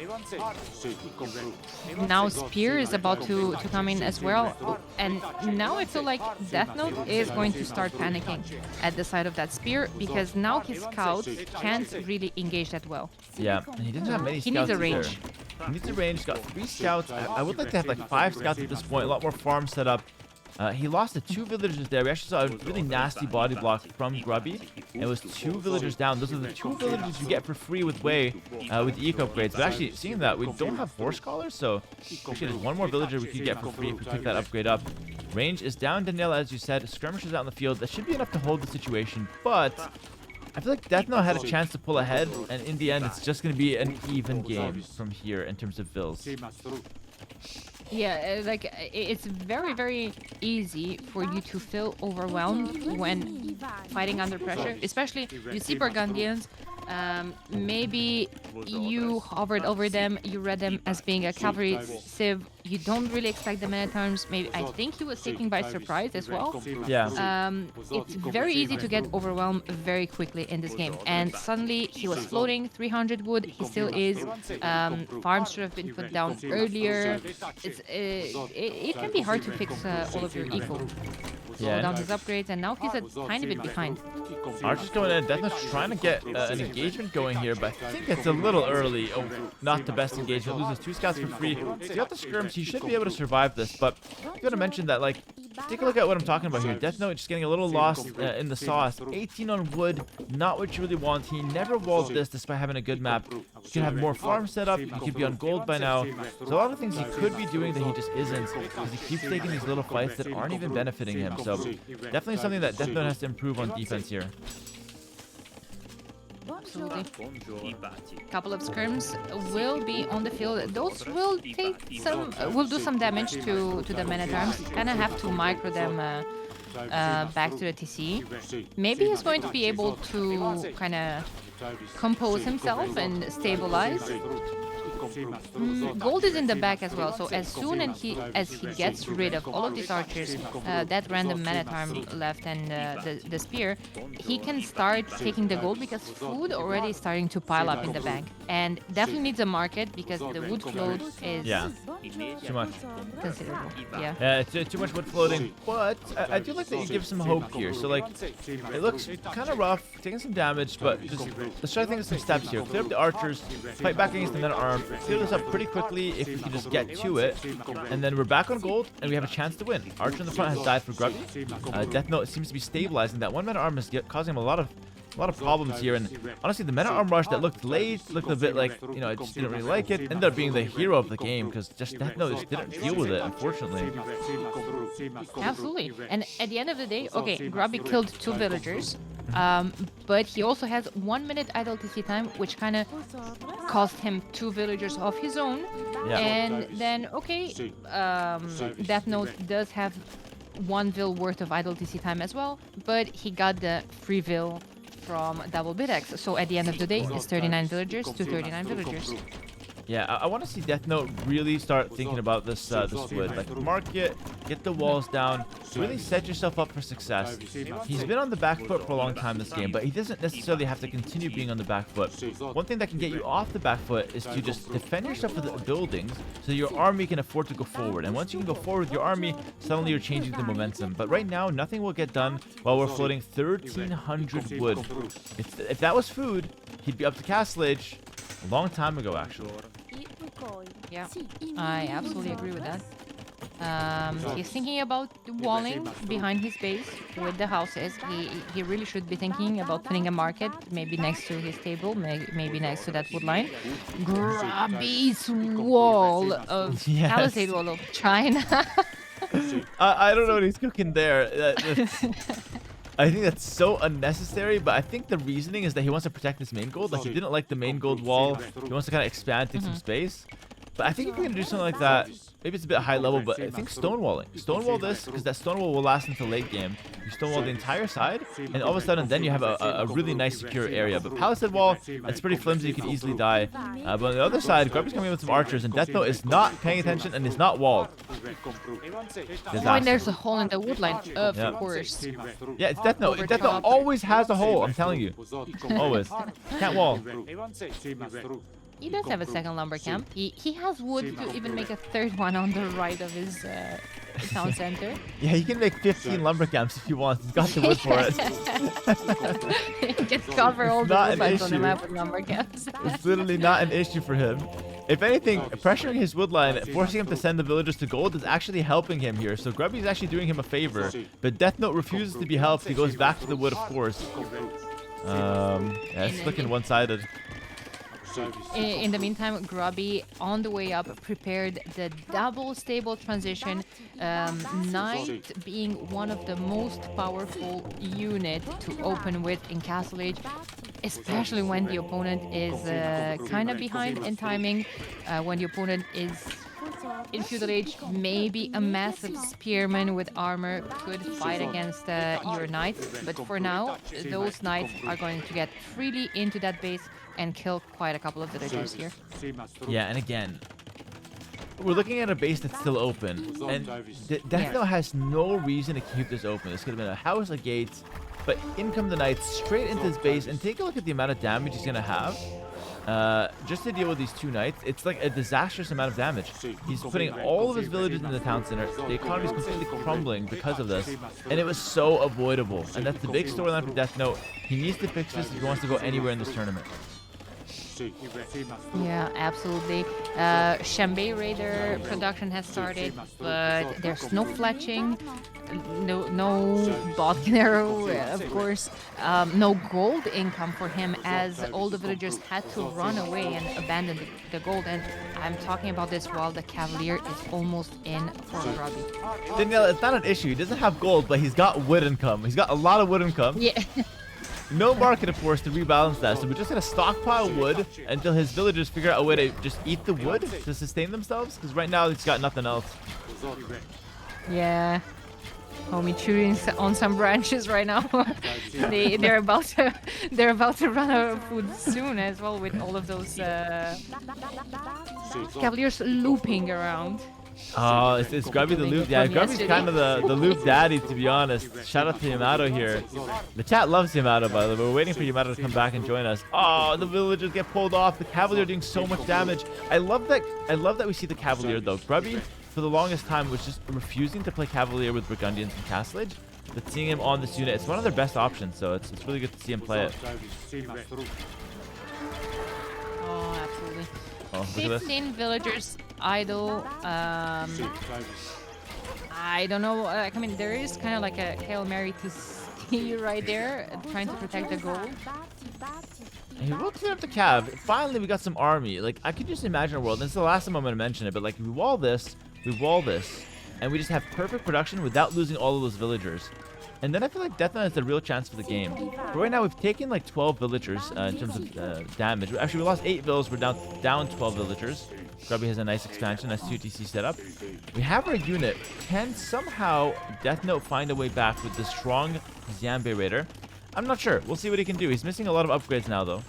Now spear is about to come in as well, and now I feel like Deathnote is going to start panicking at the side of that spear, because now his scouts can't really engage that well. Yeah, and he doesn't have many He scouts needs a either. range. He needs a range. He's got 3 scouts. I would like to have like 5 scouts at this point. A lot more farms set up. He lost to 2 villagers there. We actually saw a really nasty body block from Grubby. It was 2 villagers down. Those are the 2 villagers you get for free with Way, with the eco upgrades. But actually, seeing that, we don't have 4 scholars, so actually there's 1 more villager we could get for free if we pick that upgrade up. Range is down, Daniela, as you said. Skirmishers out in the field. That should be enough to hold the situation, but I feel like Deathnote had a chance to pull ahead, and in the end, it's just going to be an even game from here in terms of fills. Yeah, like it's very, very easy for you to feel overwhelmed when fighting under pressure. Especially, you see Burgundians, maybe you hovered over them, you read them as being a cavalry civ, you don't really expect the men-at-arms. Maybe I think he was taken by surprise as well. Yeah. It's very easy to get overwhelmed very quickly in this game, and suddenly he was floating 300 wood. He still is. Farms should have been put down earlier. It can be hard to fix all of your eco. Slow down his upgrades, and now he's a tiny bit behind. Archer's going in. Deathnote's trying to get an engagement going here, but I think it's a little early. Oh, not the best engagement. Loses 2 scouts for free. He's got the skirms. He should be able to survive this, but I'm going to mention that, like, take a look at what I'm talking about here. Deathnote just getting a little lost in the sauce. 18 on wood, not what you really want. He never walled this despite having a good map. You could have more farms set up. You could be on gold by now. There's a lot of things he could be doing that he just isn't, because he keeps taking these little fights that aren't even benefiting him. So definitely something that Deathnote has to improve on defense here. Absolutely. Couple of skirms will be on the field. Those will take some, will do some damage to the men-at-arms. Kind of have to micro them back to the TC. Maybe he's going to be able to kind of compose himself and stabilize. Gold is in the back as well, so as soon as he gets rid of all of these archers, that random man-at-arm left and the spear, he can start taking the gold because food already is starting to pile up in the bank. And definitely needs a market because the wood float is too much. considerable. Yeah. Yeah, it's too much wood floating, but I do like that you give some hope here. So like, it looks kind of rough, taking some damage, but just let's try to think of some steps here. Clear up the archers, fight back against the men-at-arm, clear this up pretty quickly if we can just get to it, and then we're back on gold and we have a chance to win. Archer in the front has died for Grubby. Deathnote seems to be stabilizing that. One men-at-arm is causing him a lot of problems here, and honestly the men-at-arm rush that looked late, looked a bit like, you know, I just didn't really like it, ended up being the hero of the game because just Deathnote just didn't deal with it, unfortunately. Absolutely. And at the end of the day, okay, Grubby killed 2 villagers, but he also has 1 minute idle TC time, which kind of cost him 2 villagers of his own. And then, okay, Deathnote does have 1 vil worth of idle TC time as well, but he got the free vil from double Bidex. So at the end of the day, it's 39 villagers to 39 villagers. Yeah, I want to see Deathnote really start thinking about this wood. Like, market, get the walls down, really set yourself up for success. He's been on the back foot for a long time this game, but he doesn't necessarily have to continue being on the back foot. One thing that can get you off the back foot is to just defend yourself with the buildings so your army can afford to go forward. And once you can go forward with your army, suddenly you're changing the momentum. But right now, nothing will get done while we're floating 1,300 wood. If that was food, he'd be up to Castle Age a long time ago, actually. Yeah, I absolutely agree with that. He's thinking about the walling behind his base with the houses. He really should be thinking about putting a market, maybe next to his table, maybe next to that wood line. Grubby's wall of palisade wall of China. I don't know what he's cooking there. I think that's so unnecessary, but I think the reasoning is that he wants to protect this main gold. Like, he didn't like the main gold wall. He wants to kind of expand, take some space. But I think if you're going to do something like that, maybe it's a bit high level, but I think stonewalling. Stonewall this, because that stonewall will last until late game. You stonewall the entire side, and all of a sudden then you have a really nice secure area. But Palisade Wall, it's pretty flimsy, you can easily die. But on the other side, Grubby's coming in with some archers, and Deathnote is not paying attention and is not walled. When there's a hole in the wood line, of course. Yeah, it's Deathnote. Deathnote always has a hole, I'm telling you. Always. Can't wall. He does have a second lumber camp. He has wood to even make a third one on the right of his town center. Yeah, he can make 15 lumber camps if he wants. He's got the wood for it. He can cover all the woodlines on the map with lumber camps. It's literally not an issue for him. If anything, pressuring his woodline, forcing him to send the villagers to gold is actually helping him here. So Grubby is actually doing him a favor. But Deathnote refuses to be helped. He goes back to the wood, of course. Yeah, it's looking one-sided. In the meantime, Grubby, on the way up, prepared the double stable transition. Knight being one of the most powerful unit to open with in Castle Age, especially when the opponent is kind of behind in timing, when the opponent is in Feudal Age. Maybe a massive spearman with armor could fight against your knights, but for now, those knights are going to get freely into that base and kill quite a couple of villagers here. Yeah, and again, we're looking at a base that's still open, and Deathnote has no reason to keep this open. This could have been a house, a gate, but in come the knights straight into his base, and take a look at the amount of damage he's gonna have. Just to deal with these 2 knights, it's like a disastrous amount of damage. He's putting all of his villages in the town center. The economy is completely crumbling because of this, and it was so avoidable. And that's the big storyline for Deathnote. He needs to fix this if he wants to go anywhere in this tournament. Yeah, absolutely. Shambay Raider production has started, but there's no fletching, no Bodkin Arrow, of course, no gold income for him, as all the villagers had to run away and abandon the gold. And I'm talking about this while the Cavalier is almost in for Grubby. Danielle, it's not an issue. He doesn't have gold, but he's got wood income. He's got a lot of wood income. Yeah. No market, of course, to rebalance that, so we're just gonna stockpile wood until his villagers figure out a way to just eat the wood to sustain themselves, because right now he's got nothing else. Yeah. Homie chewing on some branches right now. they're about to run out of food soon as well with all of those cavaliers looping around. Oh, it's Grubby the loop. Yeah, Grubby's kind of the loop daddy, to be honest. Shout out to Yamato here. The chat loves Yamato, by the way. We're waiting for Yamato to come back and join us. Oh, the villagers get pulled off. The Cavalier doing so much damage. I love that we see the Cavalier, though. Grubby, for the longest time, was just refusing to play Cavalier with Burgundians and Castlage. But seeing him on this unit, it's one of their best options, so it's really good to see him play it. Oh, absolutely. Oh, look at this. 15 villagers idle. I don't know. I mean, there is kind of like a Hail Mary to see right there, trying to protect the gold. Hey, we'll clear up the cav. Finally, we got some army. Like, I could just imagine a world. And this is the last time I'm going to mention it, but like, we wall this, and we just have perfect production without losing all of those villagers. And then I feel like Deathnote has a real chance for the game. But right now, we've taken like 12 villagers in terms of damage. Actually, we lost 8 villagers. We're down 12 villagers. Grubby has a nice expansion, nice 2TC setup. We have our unit. Can somehow Deathnote find a way back with the strong Xianbei Raider? I'm not sure. We'll see what he can do. He's missing a lot of upgrades now, though.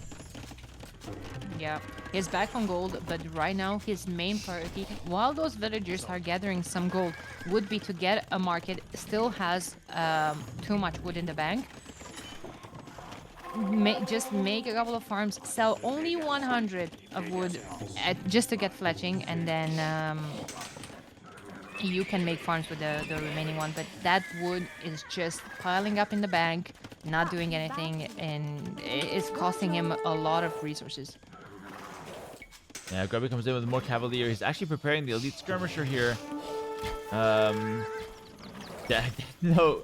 Yeah, he's back on gold, but right now his main priority, while those villagers are gathering some gold, would be to get a market. Still has too much wood in the bank. Just make a couple of farms, sell only 100 of wood just to get fletching, and then you can make farms with the remaining one. But that wood is just piling up in the bank, not doing anything, and it's costing him a lot of resources. Yeah, Grubby comes in with more Cavalier. He's actually preparing the Elite Skirmisher here. Yeah, no.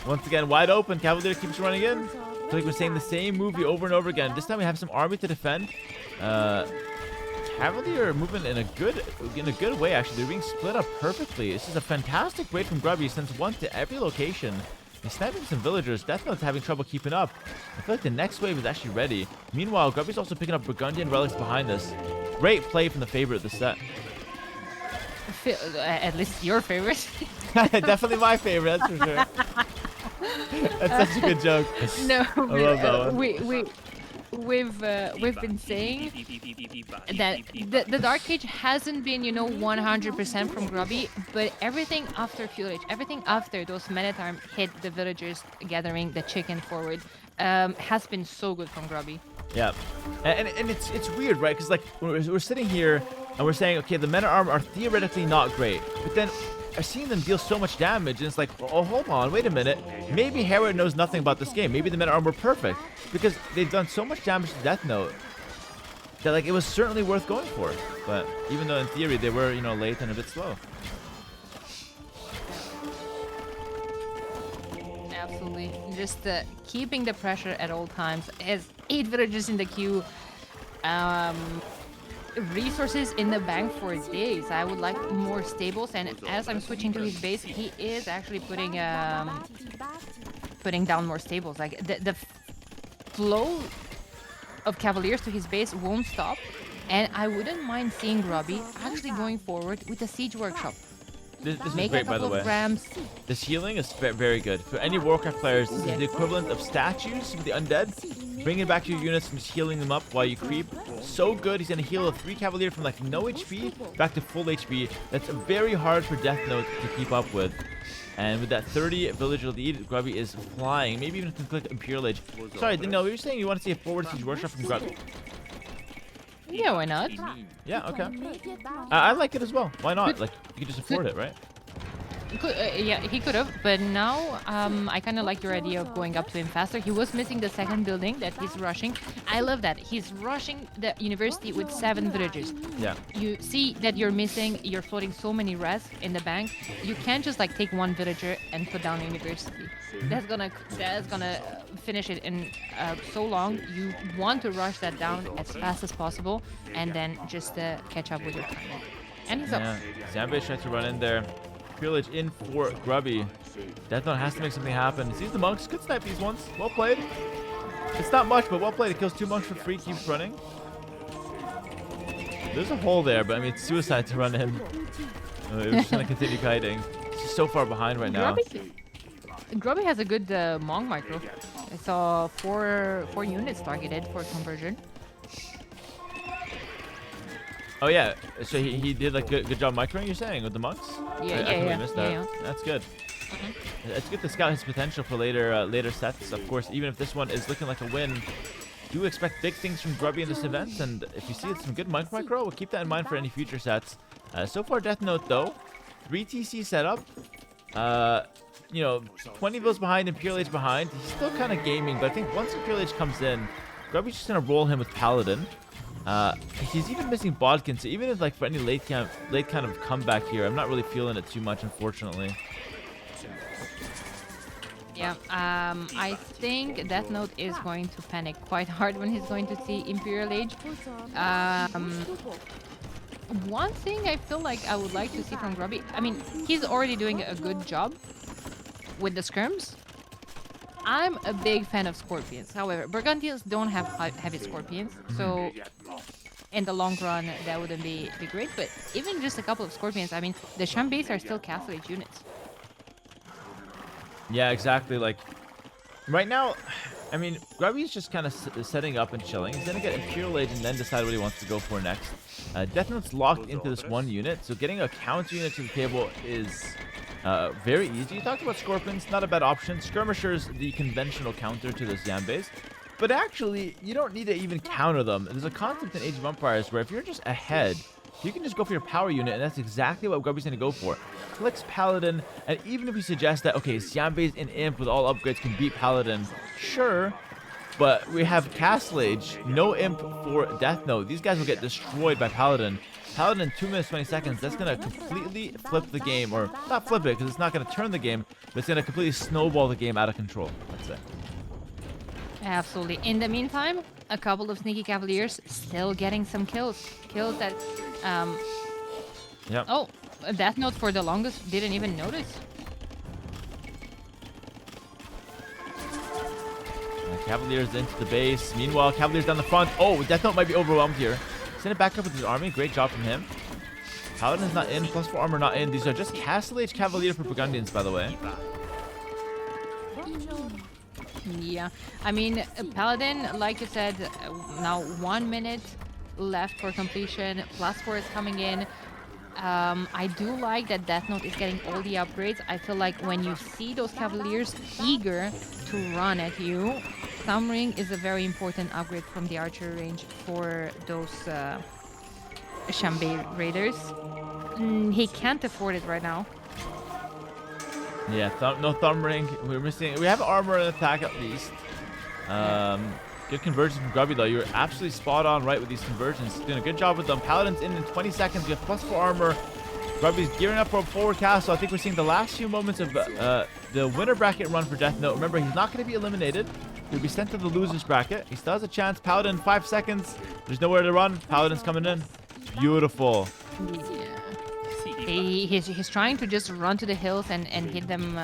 Once again, wide open. Cavalier keeps running in. I feel like we're saying the same movie over and over again. This time we have some army to defend. Cavalier are moving in a good way, actually. They're being split up perfectly. This is a fantastic raid from Grubby. He sends one to every location. He's sniping some villagers. Deathnote's having trouble keeping up. I feel like the next wave is actually ready. Meanwhile, Grubby's also picking up Burgundian relics behind us. Great play from the favorite of the set. At least your favorite. Definitely my favorite, that's for sure. That's such a good joke. No, I love that one. we've been saying that the Dark Age hasn't been, 100% from Grubby, but everything after Fuel Age, everything after those Men-at-Arms hit the villagers gathering the chicken forward, has been so good from Grubby. Yeah, and it's weird, right? Because like we're sitting here and we're saying, okay, the Men-at-Arms are theoretically not great, but then I've seen them deal so much damage, and it's like, oh, hold on, wait a minute. Maybe Herod knows nothing about this game. Maybe the Men-at-Arms were perfect because they've done so much damage to Deathnote that like it was certainly worth going for. But even though in theory they were, late and a bit slow. Absolutely, just keeping the pressure at all times. Has 8 villagers in the queue. Resources in the bank for days. I would like more stables, and as I'm switching to his base, he is actually putting down more stables. Like the flow of Cavaliers to his base won't stop, and I wouldn't mind seeing Grubby actually going forward with a siege workshop. This is Make great, a by the couple way. of rams. This healing is very good. For any Warcraft players, this is the equivalent of statues for the undead. Bring it back to your units and just healing them up while you creep. So good. He's going to heal a 3 Cavalier from like no HP back to full HP. That's very hard for Deathnote to keep up with. And with that 30 villager lead, Grubby is flying. Maybe even can click Imperial Age. Sorry, no, you were saying you want to see a forward siege workshop from Grubby. Yeah, why not? Yeah, okay. I like it as well. Why not? Like, you can just afford it, right? Yeah, he could have, but now I kind of like your idea of going up to him faster. He was missing the second building that he's rushing. I love that. He's rushing the university with 7 villagers. Yeah. You see that you're floating so many res in the bank. You can't just like take 1 villager and put down a university. That's gonna finish it in so long. You want to rush that down as fast as possible, and then just catch up with your time. And he's up. Yeah, Xianbei tries to run in there. Pillage in for Grubby. Deathnote has to make something happen. He sees the monks. Could snipe these ones. Well played. It's not much, but well played. It kills 2 monks for free. Keeps running. There's a hole there, but I mean, it's suicide to run in. It was just going to continue kiting. He's so far behind right now. Grubby has a good Mong micro. I saw four units targeted for conversion. Oh yeah, so he did like good job microing, you're saying, with the monks? Yeah, I yeah, completely yeah, missed that. yeah. That's good. It's good to scout his potential for later sets. Of course, even if this one is looking like a win, do expect big things from Grubby in this event. And if you see some good micro, we'll keep that in mind for any future sets. So far, Deathnote though, 3 TC setup. You know, 20 vills behind, Imperial Age behind. He's still kind of gaming, but I think once Imperial Age comes in, Grubby's just gonna roll him with Paladin. He's even missing Bodkin, so even if like for any late kind of comeback here, I'm not really feeling it too much, unfortunately. Yeah, I think Deathnote is going to panic quite hard when he's going to see Imperial Age. One thing I feel like I would like to see from Grubby, I mean, he's already doing a good job with the scrims. I'm a big fan of Scorpions. However, Burgundians don't have heavy Scorpions, so in the long run, that wouldn't be great. But even just a couple of Scorpions, I mean, the Shambase are still Castle Age units. Yeah, exactly. Like, right now, I mean, Grubby's just kind of setting up and chilling. He's going to get Imperial Age and then decide what he wants to go for next. Deathnote's locked into this one unit, so getting a counter unit to the table is very easy. You talked about Scorpions, not a bad option. Skirmishers, the conventional counter to this Yambase. But actually, you don't need to even counter them. There's a concept in Age of Empires where if you're just ahead, you can just go for your power unit, and that's exactly what Grubby's going to go for. Clicks Paladin, and even if we suggest that, okay, Yambase and Imp with all upgrades can beat Paladin, sure, but we have Castle Age, no Imp for Deathnote. These guys will get destroyed by Paladin. Paladin in 2 minutes 20 seconds, that's going to completely flip the game, or not flip it, because it's not going to turn the game, but it's going to completely snowball the game out of control, let's say. Absolutely. In the meantime, a couple of sneaky Cavaliers still getting some kills. Kills that, Yep. Oh, Deathnote for the longest didn't even notice. Cavaliers into the base. Meanwhile, Cavaliers down the front. Oh, Deathnote might be overwhelmed here. Send it back up with his army. Great job from him. Paladin's not in. +4 armor not in. These are just Castle Age Cavalier for Burgundians, by the way. Yeah, I mean, Paladin, like you said, now 1 minute left for completion. +4 is coming in. I do like that Deathnote is getting all the upgrades. I feel like when you see those Cavaliers eager to run at you, Thumb Ring is a very important upgrade from the archery range for those Shambay Raiders. He can't afford it right now. Yeah, no Thumb Ring. We're missing. We have armor and attack at least. Good conversions from Grubby though. You're absolutely spot on right with these conversions. Doing a good job with them. Paladin's in 20 seconds. We have +4 armor. Grubby's gearing up for a forward cast. So I think we're seeing the last few moments of the winner bracket run for Deathnote. Remember, he's not going to be eliminated. He'll be sent to the losers bracket. He still has a chance. Paladin, 5 seconds. There's nowhere to run. Paladin's coming in. Beautiful. Yeah. He's trying to just run to the hills and hit them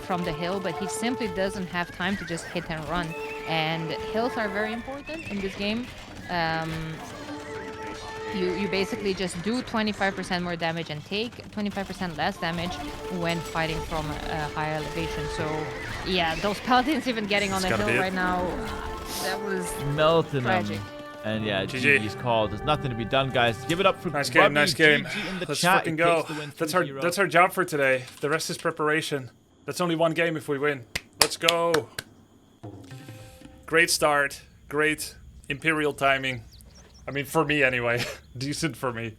from the hill, but he simply doesn't have time to just hit and run. And hills are very important in this game. You basically just do 25% more damage and take 25% less damage when fighting from a higher elevation. So yeah, those paladins even getting on the hill right now, that was melting tragic. them. And yeah, GG. GG's called. There's nothing to be done, guys. Give it up for Nice Grubby. game, nice game. GG in the Let's chat. fucking It go. takes the win That's 3-0. our job for today. The rest is preparation. That's only one game if we win. Let's go. Great start. Great Imperial timing. I mean, for me anyway. Decent for me.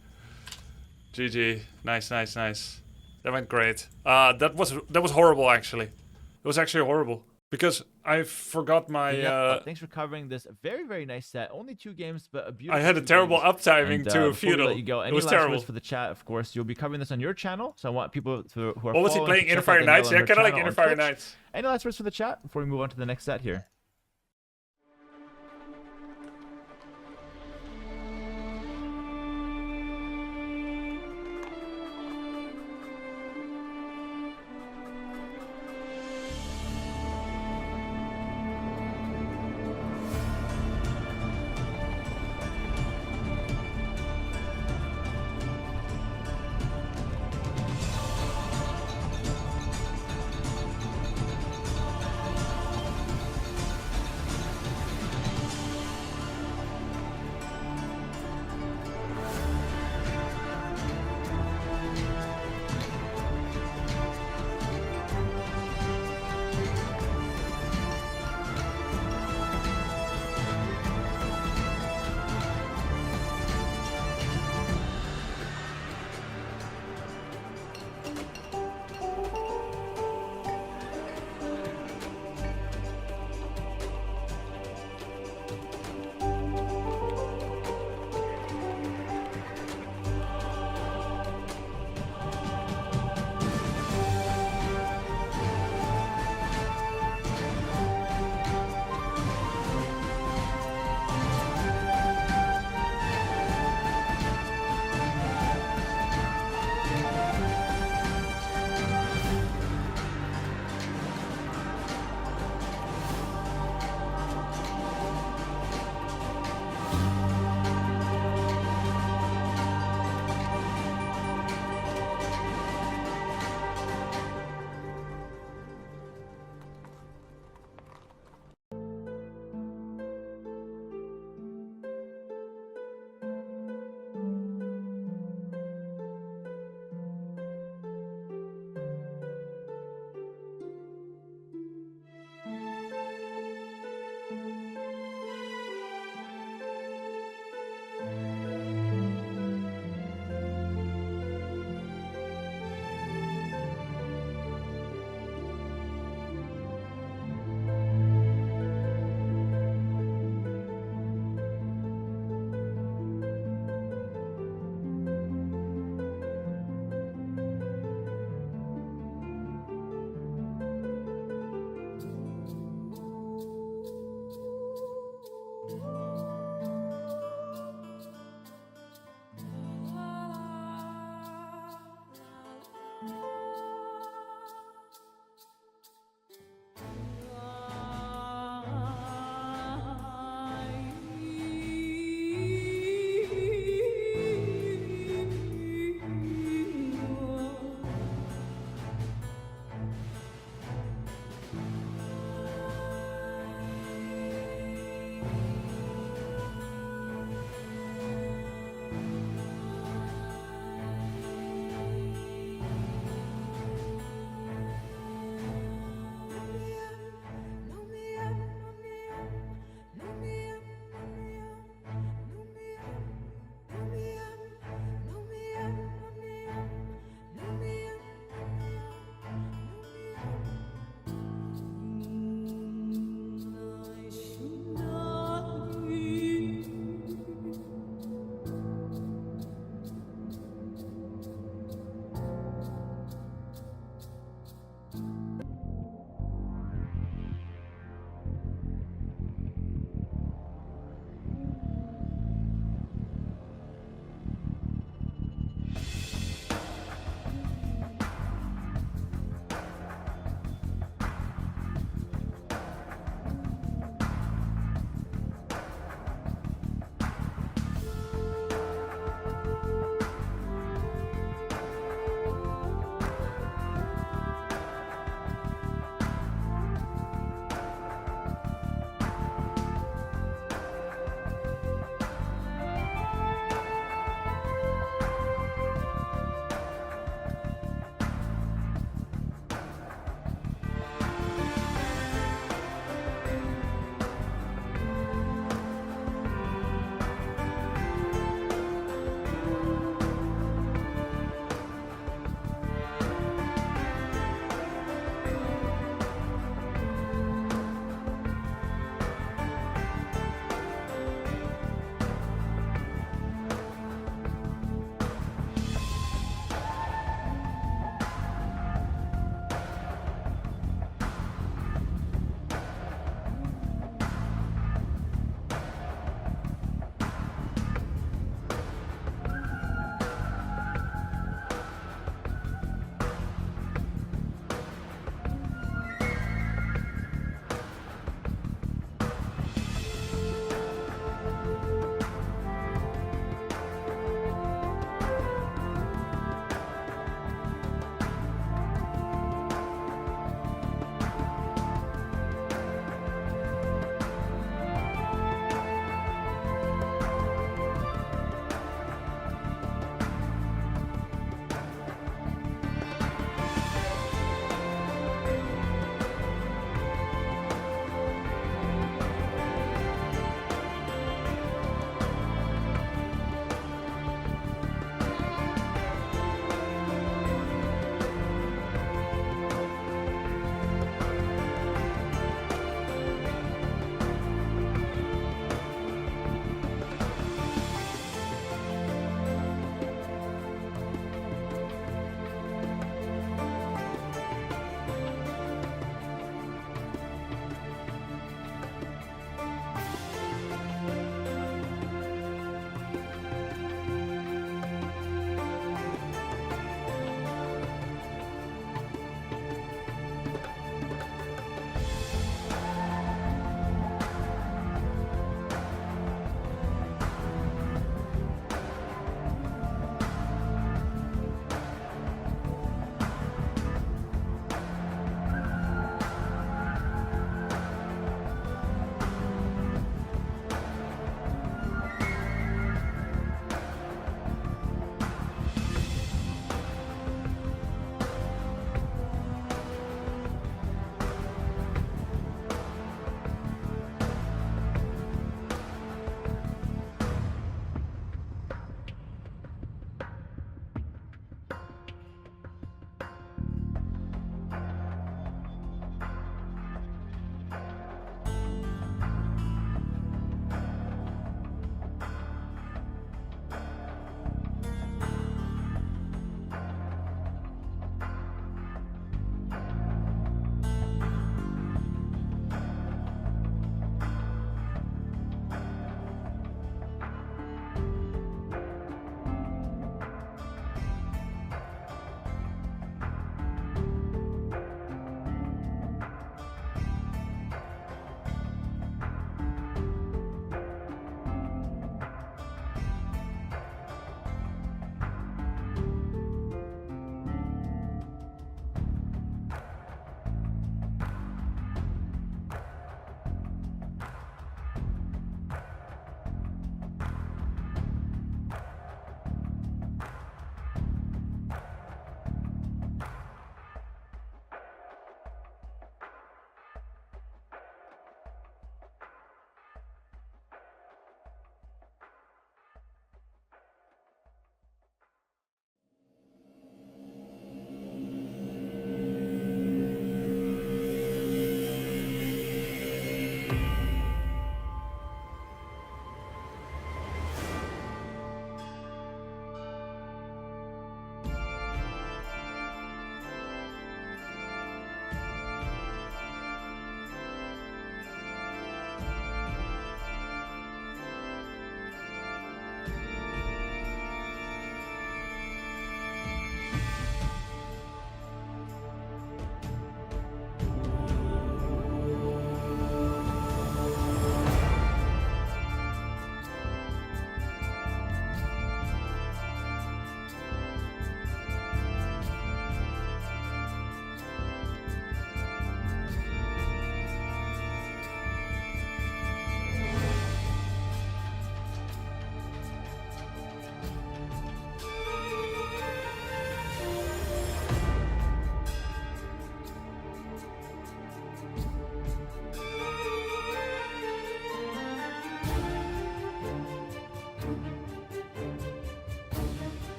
GG. Nice, nice, nice. That went great. That was horrible, actually. It was actually horrible. Because I forgot my... Thanks for covering this very, very nice set. Only 2 games, but a beautiful... I had a terrible uptiming to before we Feudal. let you go, It any was last terrible. words for the chat, of course. You'll be covering this on your channel, so I want people who are What was he following playing? to check Inner Fire out Danielle Knights? on Yeah, her kind of like channel Inner on Fire Twitch. Knights. Any last words for the chat before we move on to the next set here?